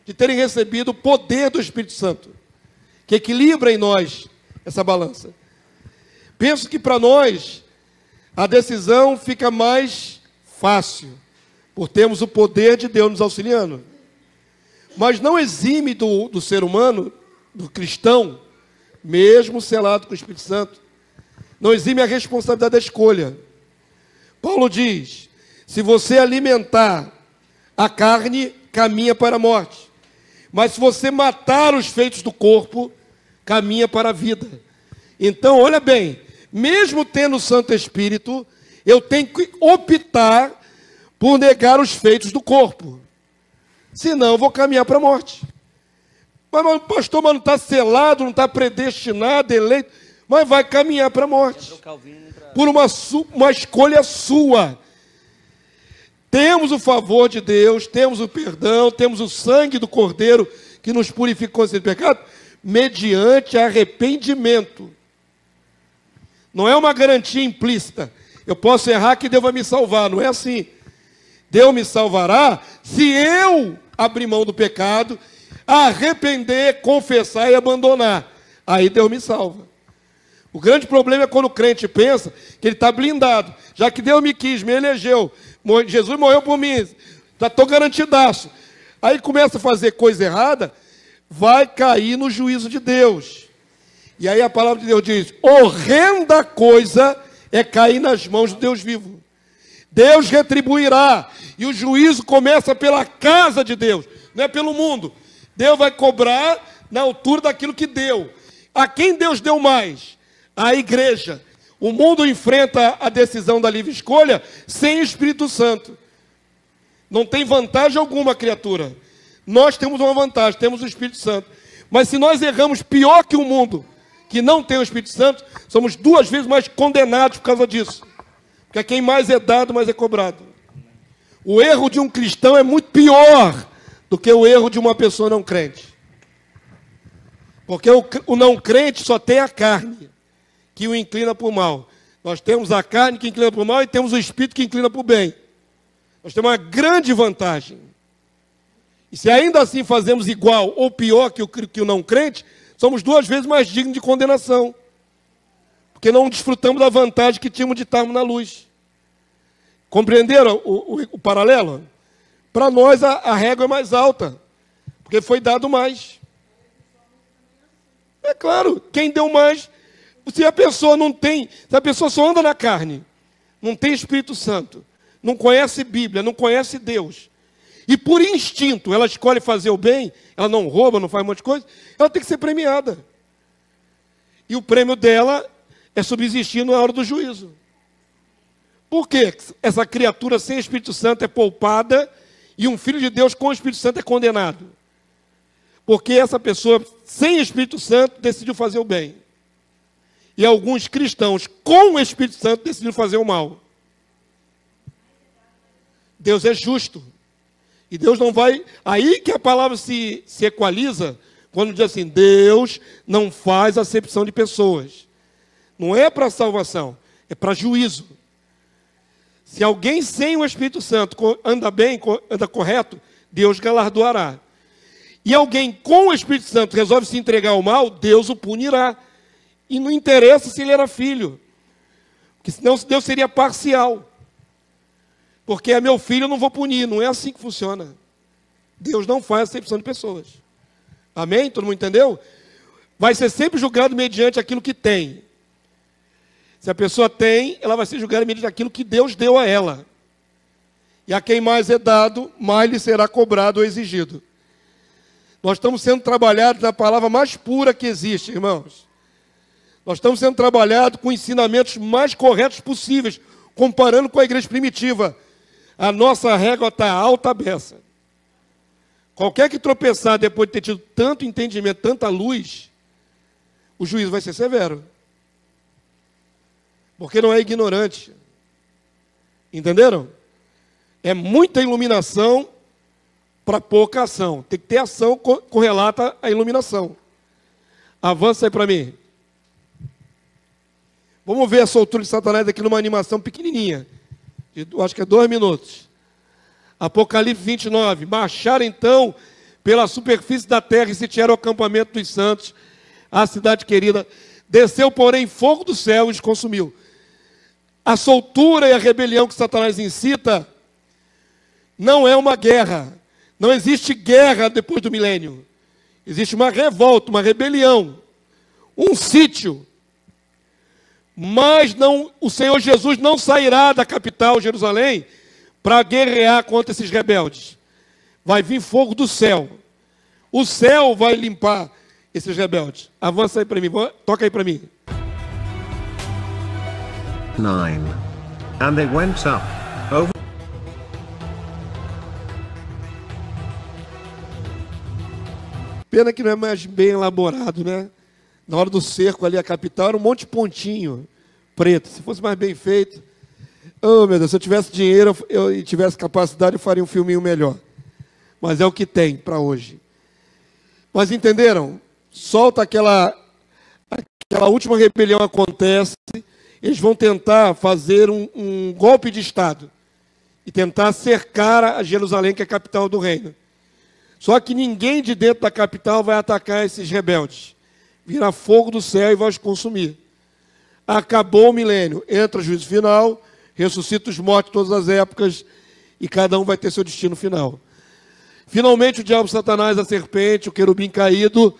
de terem recebido o poder do Espírito Santo, que equilibra em nós essa balança. Penso que para nós a decisão fica mais fácil, por termos o poder de Deus nos auxiliando. Mas não exime do ser humano, do cristão, mesmo selado com o Espírito Santo, não exime a responsabilidade da escolha. Paulo diz: se você alimentar a carne, caminha para a morte. Mas se você matar os feitos do corpo, caminha para a vida. Então, olha bem, mesmo tendo o Santo Espírito, eu tenho que optar por negar os feitos do corpo. Senão, eu vou caminhar para a morte. Mas, pastor, não está selado, não está predestinado, eleito, mas vai caminhar para a morte. Por uma escolha sua. Temos o favor de Deus, temos o perdão, temos o sangue do Cordeiro que nos purificou desse pecado, mediante arrependimento. Não é uma garantia implícita. Eu posso errar que Deus vai me salvar, não é assim. Deus me salvará se eu abrir mão do pecado, arrepender, confessar e abandonar. Aí Deus me salva. O grande problema é quando o crente pensa que ele está blindado. Já que Deus me quis, me elegeu, Jesus morreu por mim, já estou garantidaço. Aí começa a fazer coisa errada, vai cair no juízo de Deus. E aí a palavra de Deus diz: horrenda coisa é cair nas mãos de Deus vivo. Deus retribuirá. E o juízo começa pela casa de Deus, não é pelo mundo. Deus vai cobrar na altura daquilo que deu. A quem Deus deu mais? A igreja. O mundo enfrenta a decisão da livre escolha sem Espírito Santo. Não tem vantagem alguma, criatura. Nós temos uma vantagem, temos o Espírito Santo. Mas se nós erramos pior que o mundo, que não tem o Espírito Santo, somos 2 vezes mais condenados por causa disso. Porque quem mais é dado, mais é cobrado. O erro de um cristão é muito pior do que o erro de uma pessoa não crente. Porque o não crente só tem a carne que o inclina para o mal. Nós temos a carne que inclina para o mal e temos o espírito que inclina para o bem. Nós temos uma grande vantagem. E se ainda assim fazemos igual ou pior que o não crente, somos 2 vezes mais dignos de condenação. Porque não desfrutamos da vantagem que tínhamos de estarmos na luz. Compreenderam o paralelo? Para nós a régua é mais alta, porque foi dado mais. É claro, quem deu mais. Se a pessoa não tem, se a pessoa só anda na carne, não tem Espírito Santo, não conhece Bíblia, não conhece Deus, e por instinto ela escolhe fazer o bem, ela não rouba, não faz um monte de coisa, ela tem que ser premiada. E o prêmio dela é subsistir na hora do juízo. Por que essa criatura sem Espírito Santo é poupada e um filho de Deus com o Espírito Santo é condenado? Porque essa pessoa sem Espírito Santo decidiu fazer o bem. E alguns cristãos com o Espírito Santo decidiram fazer o mal. Deus é justo. E Deus não vai... Aí que a palavra se equaliza, quando diz assim: Deus não faz acepção de pessoas. Não é para salvação, é para juízo. Se alguém sem o Espírito Santo anda bem, anda correto, Deus galardoará. E alguém com o Espírito Santo resolve se entregar ao mal, Deus o punirá. E não interessa se ele era filho, porque senão Deus seria parcial. Porque é meu filho, eu não vou punir. Não é assim que funciona. Deus não faz acepção de pessoas. Amém? Todo mundo entendeu? Vai ser sempre julgado mediante aquilo que tem. Se a pessoa tem, ela vai ser julgada mediante aquilo que Deus deu a ela. E a quem mais é dado, mais lhe será cobrado ou exigido. Nós estamos sendo trabalhados na palavra mais pura que existe, irmãos. Nós estamos sendo trabalhados com ensinamentos mais corretos possíveis, comparando com a igreja primitiva. A nossa régua está alta a beça. Qualquer que tropeçar depois de ter tido tanto entendimento, tanta luz, o juízo vai ser severo. Porque não é ignorante. Entenderam? É muita iluminação para pouca ação. Tem que ter ação correlata à iluminação. Avança aí para mim. Vamos ver a soltura de Satanás aqui numa animação pequenininha. Acho que é 2 minutos. Apocalipse 29. Marcharam então pela superfície da terra e sitiaram o acampamento dos santos, a cidade querida. Desceu, porém, fogo do céu e os consumiu. A soltura e a rebelião que Satanás incita não é uma guerra. Não existe guerra depois do milênio. Existe uma revolta, uma rebelião, um sítio. Mas não, o Senhor Jesus não sairá da capital, Jerusalém, para guerrear contra esses rebeldes. Vai vir fogo do céu. O céu vai limpar esses rebeldes. Avança aí para mim, toca aí para mim. 9. And they went up over. Pena que não é mais bem elaborado, né? Na hora do cerco ali, a capital, era um monte de pontinho preto. Se fosse mais bem feito... Oh, meu Deus, se eu tivesse dinheiro e tivesse capacidade, eu faria um filminho melhor. Mas é o que tem para hoje. Mas entenderam? Solta aquela última rebelião acontece, eles vão tentar fazer um golpe de Estado e tentar cercar a Jerusalém, que é a capital do reino. Só que ninguém de dentro da capital vai atacar esses rebeldes. Virá fogo do céu e vai os consumir. Acabou o milênio, entra o juízo final, ressuscita os mortos de todas as épocas e cada um vai ter seu destino final. Finalmente o diabo, Satanás, a serpente, o querubim caído,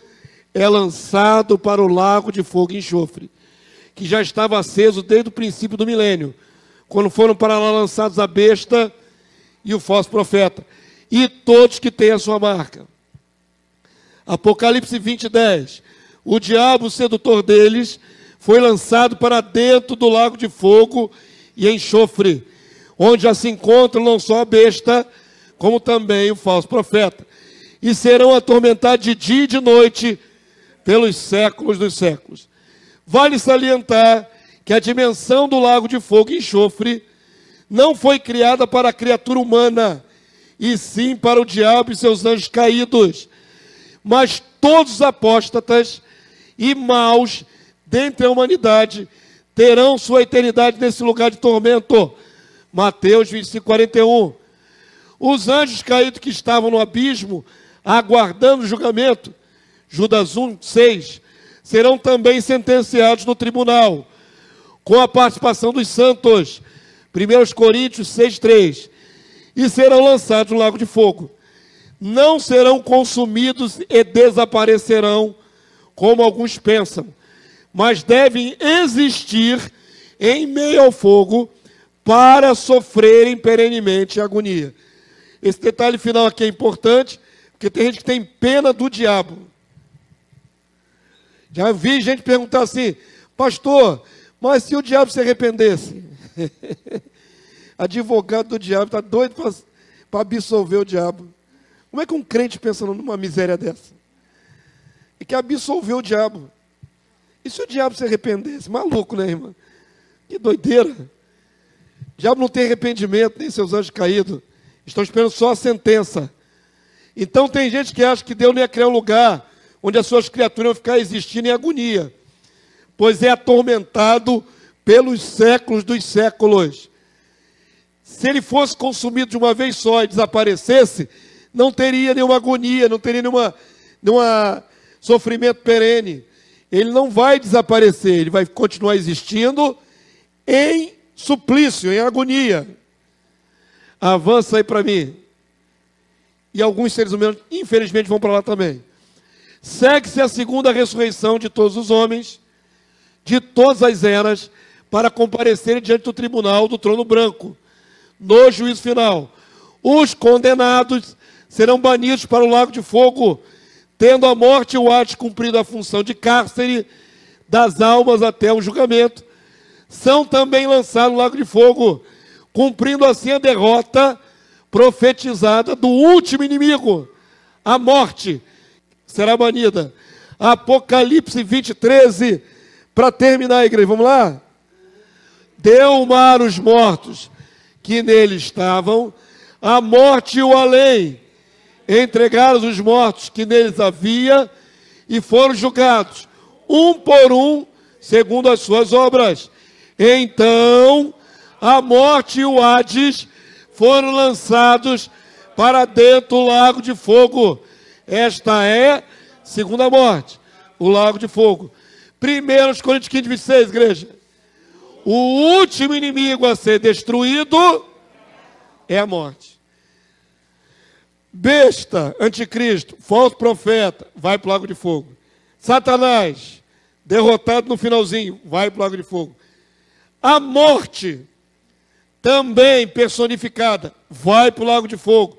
é lançado para o lago de fogo e enxofre, que já estava aceso desde o princípio do milênio, quando foram para lá lançados a besta e o falso profeta, e todos que têm a sua marca. Apocalipse 20:10. O diabo, o sedutor deles, foi lançado para dentro do lago de fogo e enxofre, onde já se encontra não só a besta, como também o falso profeta, e serão atormentados de dia e de noite pelos séculos dos séculos. Vale salientar que a dimensão do lago de fogo e enxofre não foi criada para a criatura humana, e sim para o diabo e seus anjos caídos. Mas todos os apóstatas e maus dentre a humanidade terão sua eternidade nesse lugar de tormento. Mateus 25:41. Os anjos caídos que estavam no abismo, aguardando o julgamento, Judas 1:6, serão também sentenciados no tribunal, com a participação dos santos, 1 Coríntios 6:3, e serão lançados no lago de fogo. Não serão consumidos e desaparecerão, como alguns pensam, mas devem existir em meio ao fogo para sofrerem perenemente agonia. Esse detalhe final aqui é importante, porque tem gente que tem pena do diabo. Já vi gente perguntar assim: pastor, mas se o diabo se arrependesse? Advogado do diabo está doido para absolver o diabo. Como é que um crente pensa numa miséria dessa? E que absolveu o diabo. E se o diabo se arrependesse? Maluco, né, irmã? Que doideira. O diabo não tem arrependimento, nem seus anjos caídos. Estão esperando só a sentença. Então tem gente que acha que Deus não ia criar um lugar onde as suas criaturas iam ficar existindo em agonia, pois é atormentado pelos séculos dos séculos. Se ele fosse consumido de uma vez só e desaparecesse, não teria nenhuma agonia, não teria nenhuma sofrimento perene. Ele não vai desaparecer, ele vai continuar existindo em suplício, em agonia. Avança aí para mim. E alguns seres humanos, infelizmente, vão para lá também. Segue-se a segunda ressurreição de todos os homens, de todas as eras, para comparecerem diante do tribunal do trono branco, no juízo final. Os condenados serão banidos para o lago de fogo, tendo a morte e o Hades cumprido a função de cárcere das almas até o julgamento, são também lançados no lago de fogo, cumprindo assim a derrota profetizada do último inimigo, a morte, será banida. Apocalipse 20:13, para terminar, a igreja, vamos lá? Deu o mar os mortos que nele estavam, a morte e o além, entregaram os mortos que neles havia, e foram julgados, um por um, segundo as suas obras. Então, a morte e o Hades foram lançados para dentro do lago de fogo. Esta é segunda morte, o lago de fogo. 1 Coríntios 15:26, igreja. O último inimigo a ser destruído é a morte. Besta, anticristo, falso profeta, vai para o lago de fogo. Satanás, derrotado no finalzinho, vai para o lago de fogo. A morte, também personificada, vai para o lago de fogo.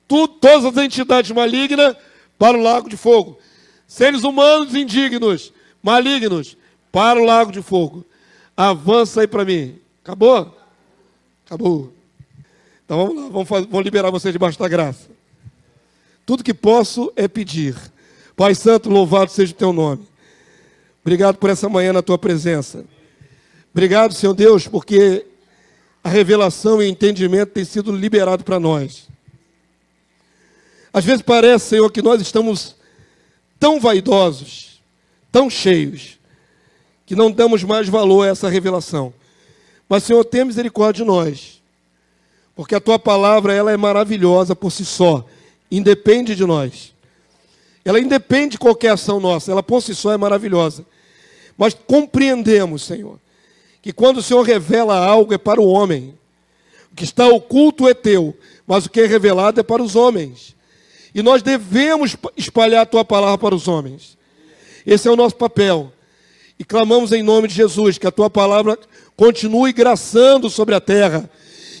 Todas as entidades malignas para o lago de fogo. Seres humanos indignos, malignos, para o lago de fogo. Avança aí para mim. Acabou? Acabou. Então vamos lá, vamos liberar vocês debaixo da graça. Tudo que posso é pedir. Pai Santo, louvado seja o teu nome. Obrigado por essa manhã na tua presença. Obrigado, Senhor Deus, porque a revelação e o entendimento tem sido liberado para nós. Às vezes parece, Senhor, que nós estamos tão vaidosos, tão cheios, que não damos mais valor a essa revelação. Mas, Senhor, tenha misericórdia de nós, porque a tua palavra, ela é maravilhosa por si só, independe de nós. Ela independe de qualquer ação nossa, ela por si só é maravilhosa. Mas compreendemos, Senhor, que quando o Senhor revela algo é para o homem. O que está oculto é teu, mas o que é revelado é para os homens. E nós devemos espalhar a tua palavra para os homens. Esse é o nosso papel. E clamamos em nome de Jesus, que a tua palavra continue graçando sobre a terra.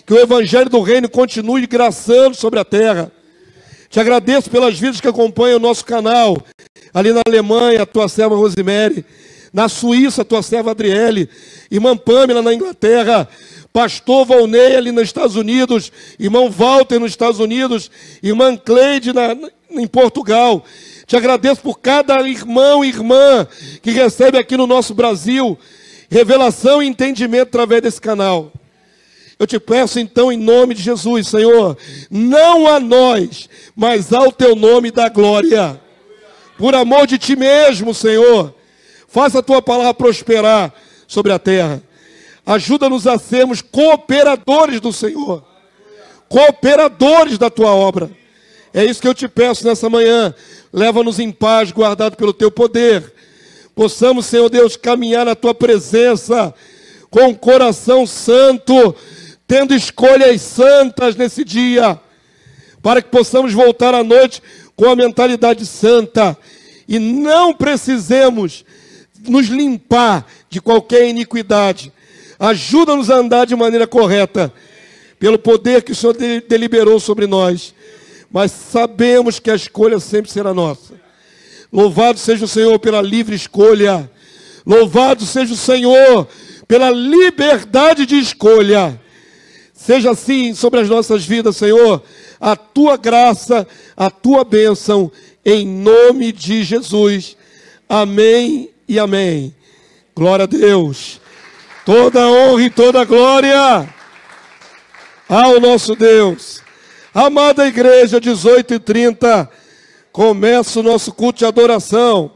Que o evangelho do reino continue graçando sobre a terra. Te agradeço pelas vidas que acompanham o nosso canal. Ali na Alemanha, a tua serva Rosemary. Na Suíça, a tua serva Adriele. Irmã Pâmela na Inglaterra. Pastor Volney ali nos Estados Unidos. Irmão Walter nos Estados Unidos. Irmã Cleide em Portugal. Te agradeço por cada irmão e irmã que recebe aqui no nosso Brasil revelação e entendimento através desse canal. Eu te peço então em nome de Jesus, Senhor, não a nós, mas ao teu nome da glória. Por amor de ti mesmo, Senhor, faça a tua palavra prosperar sobre a terra. Ajuda-nos a sermos cooperadores do Senhor, cooperadores da tua obra. É isso que eu te peço nessa manhã. Leva-nos em paz, guardado pelo teu poder. Possamos, Senhor Deus, caminhar na tua presença com o coração santo, tendo escolhas santas nesse dia, para que possamos voltar à noite com a mentalidade santa e não precisemos nos limpar de qualquer iniquidade. Ajuda-nos a andar de maneira correta, pelo poder que o Senhor deliberou sobre nós. Mas sabemos que a escolha sempre será nossa. Louvado seja o Senhor pela livre escolha. Louvado seja o Senhor pela liberdade de escolha. Seja assim sobre as nossas vidas, Senhor, a tua graça, a tua bênção, em nome de Jesus. Amém e amém. Glória a Deus. Toda honra e toda glória ao nosso Deus. Amada igreja, 18h30, começa o nosso culto de adoração.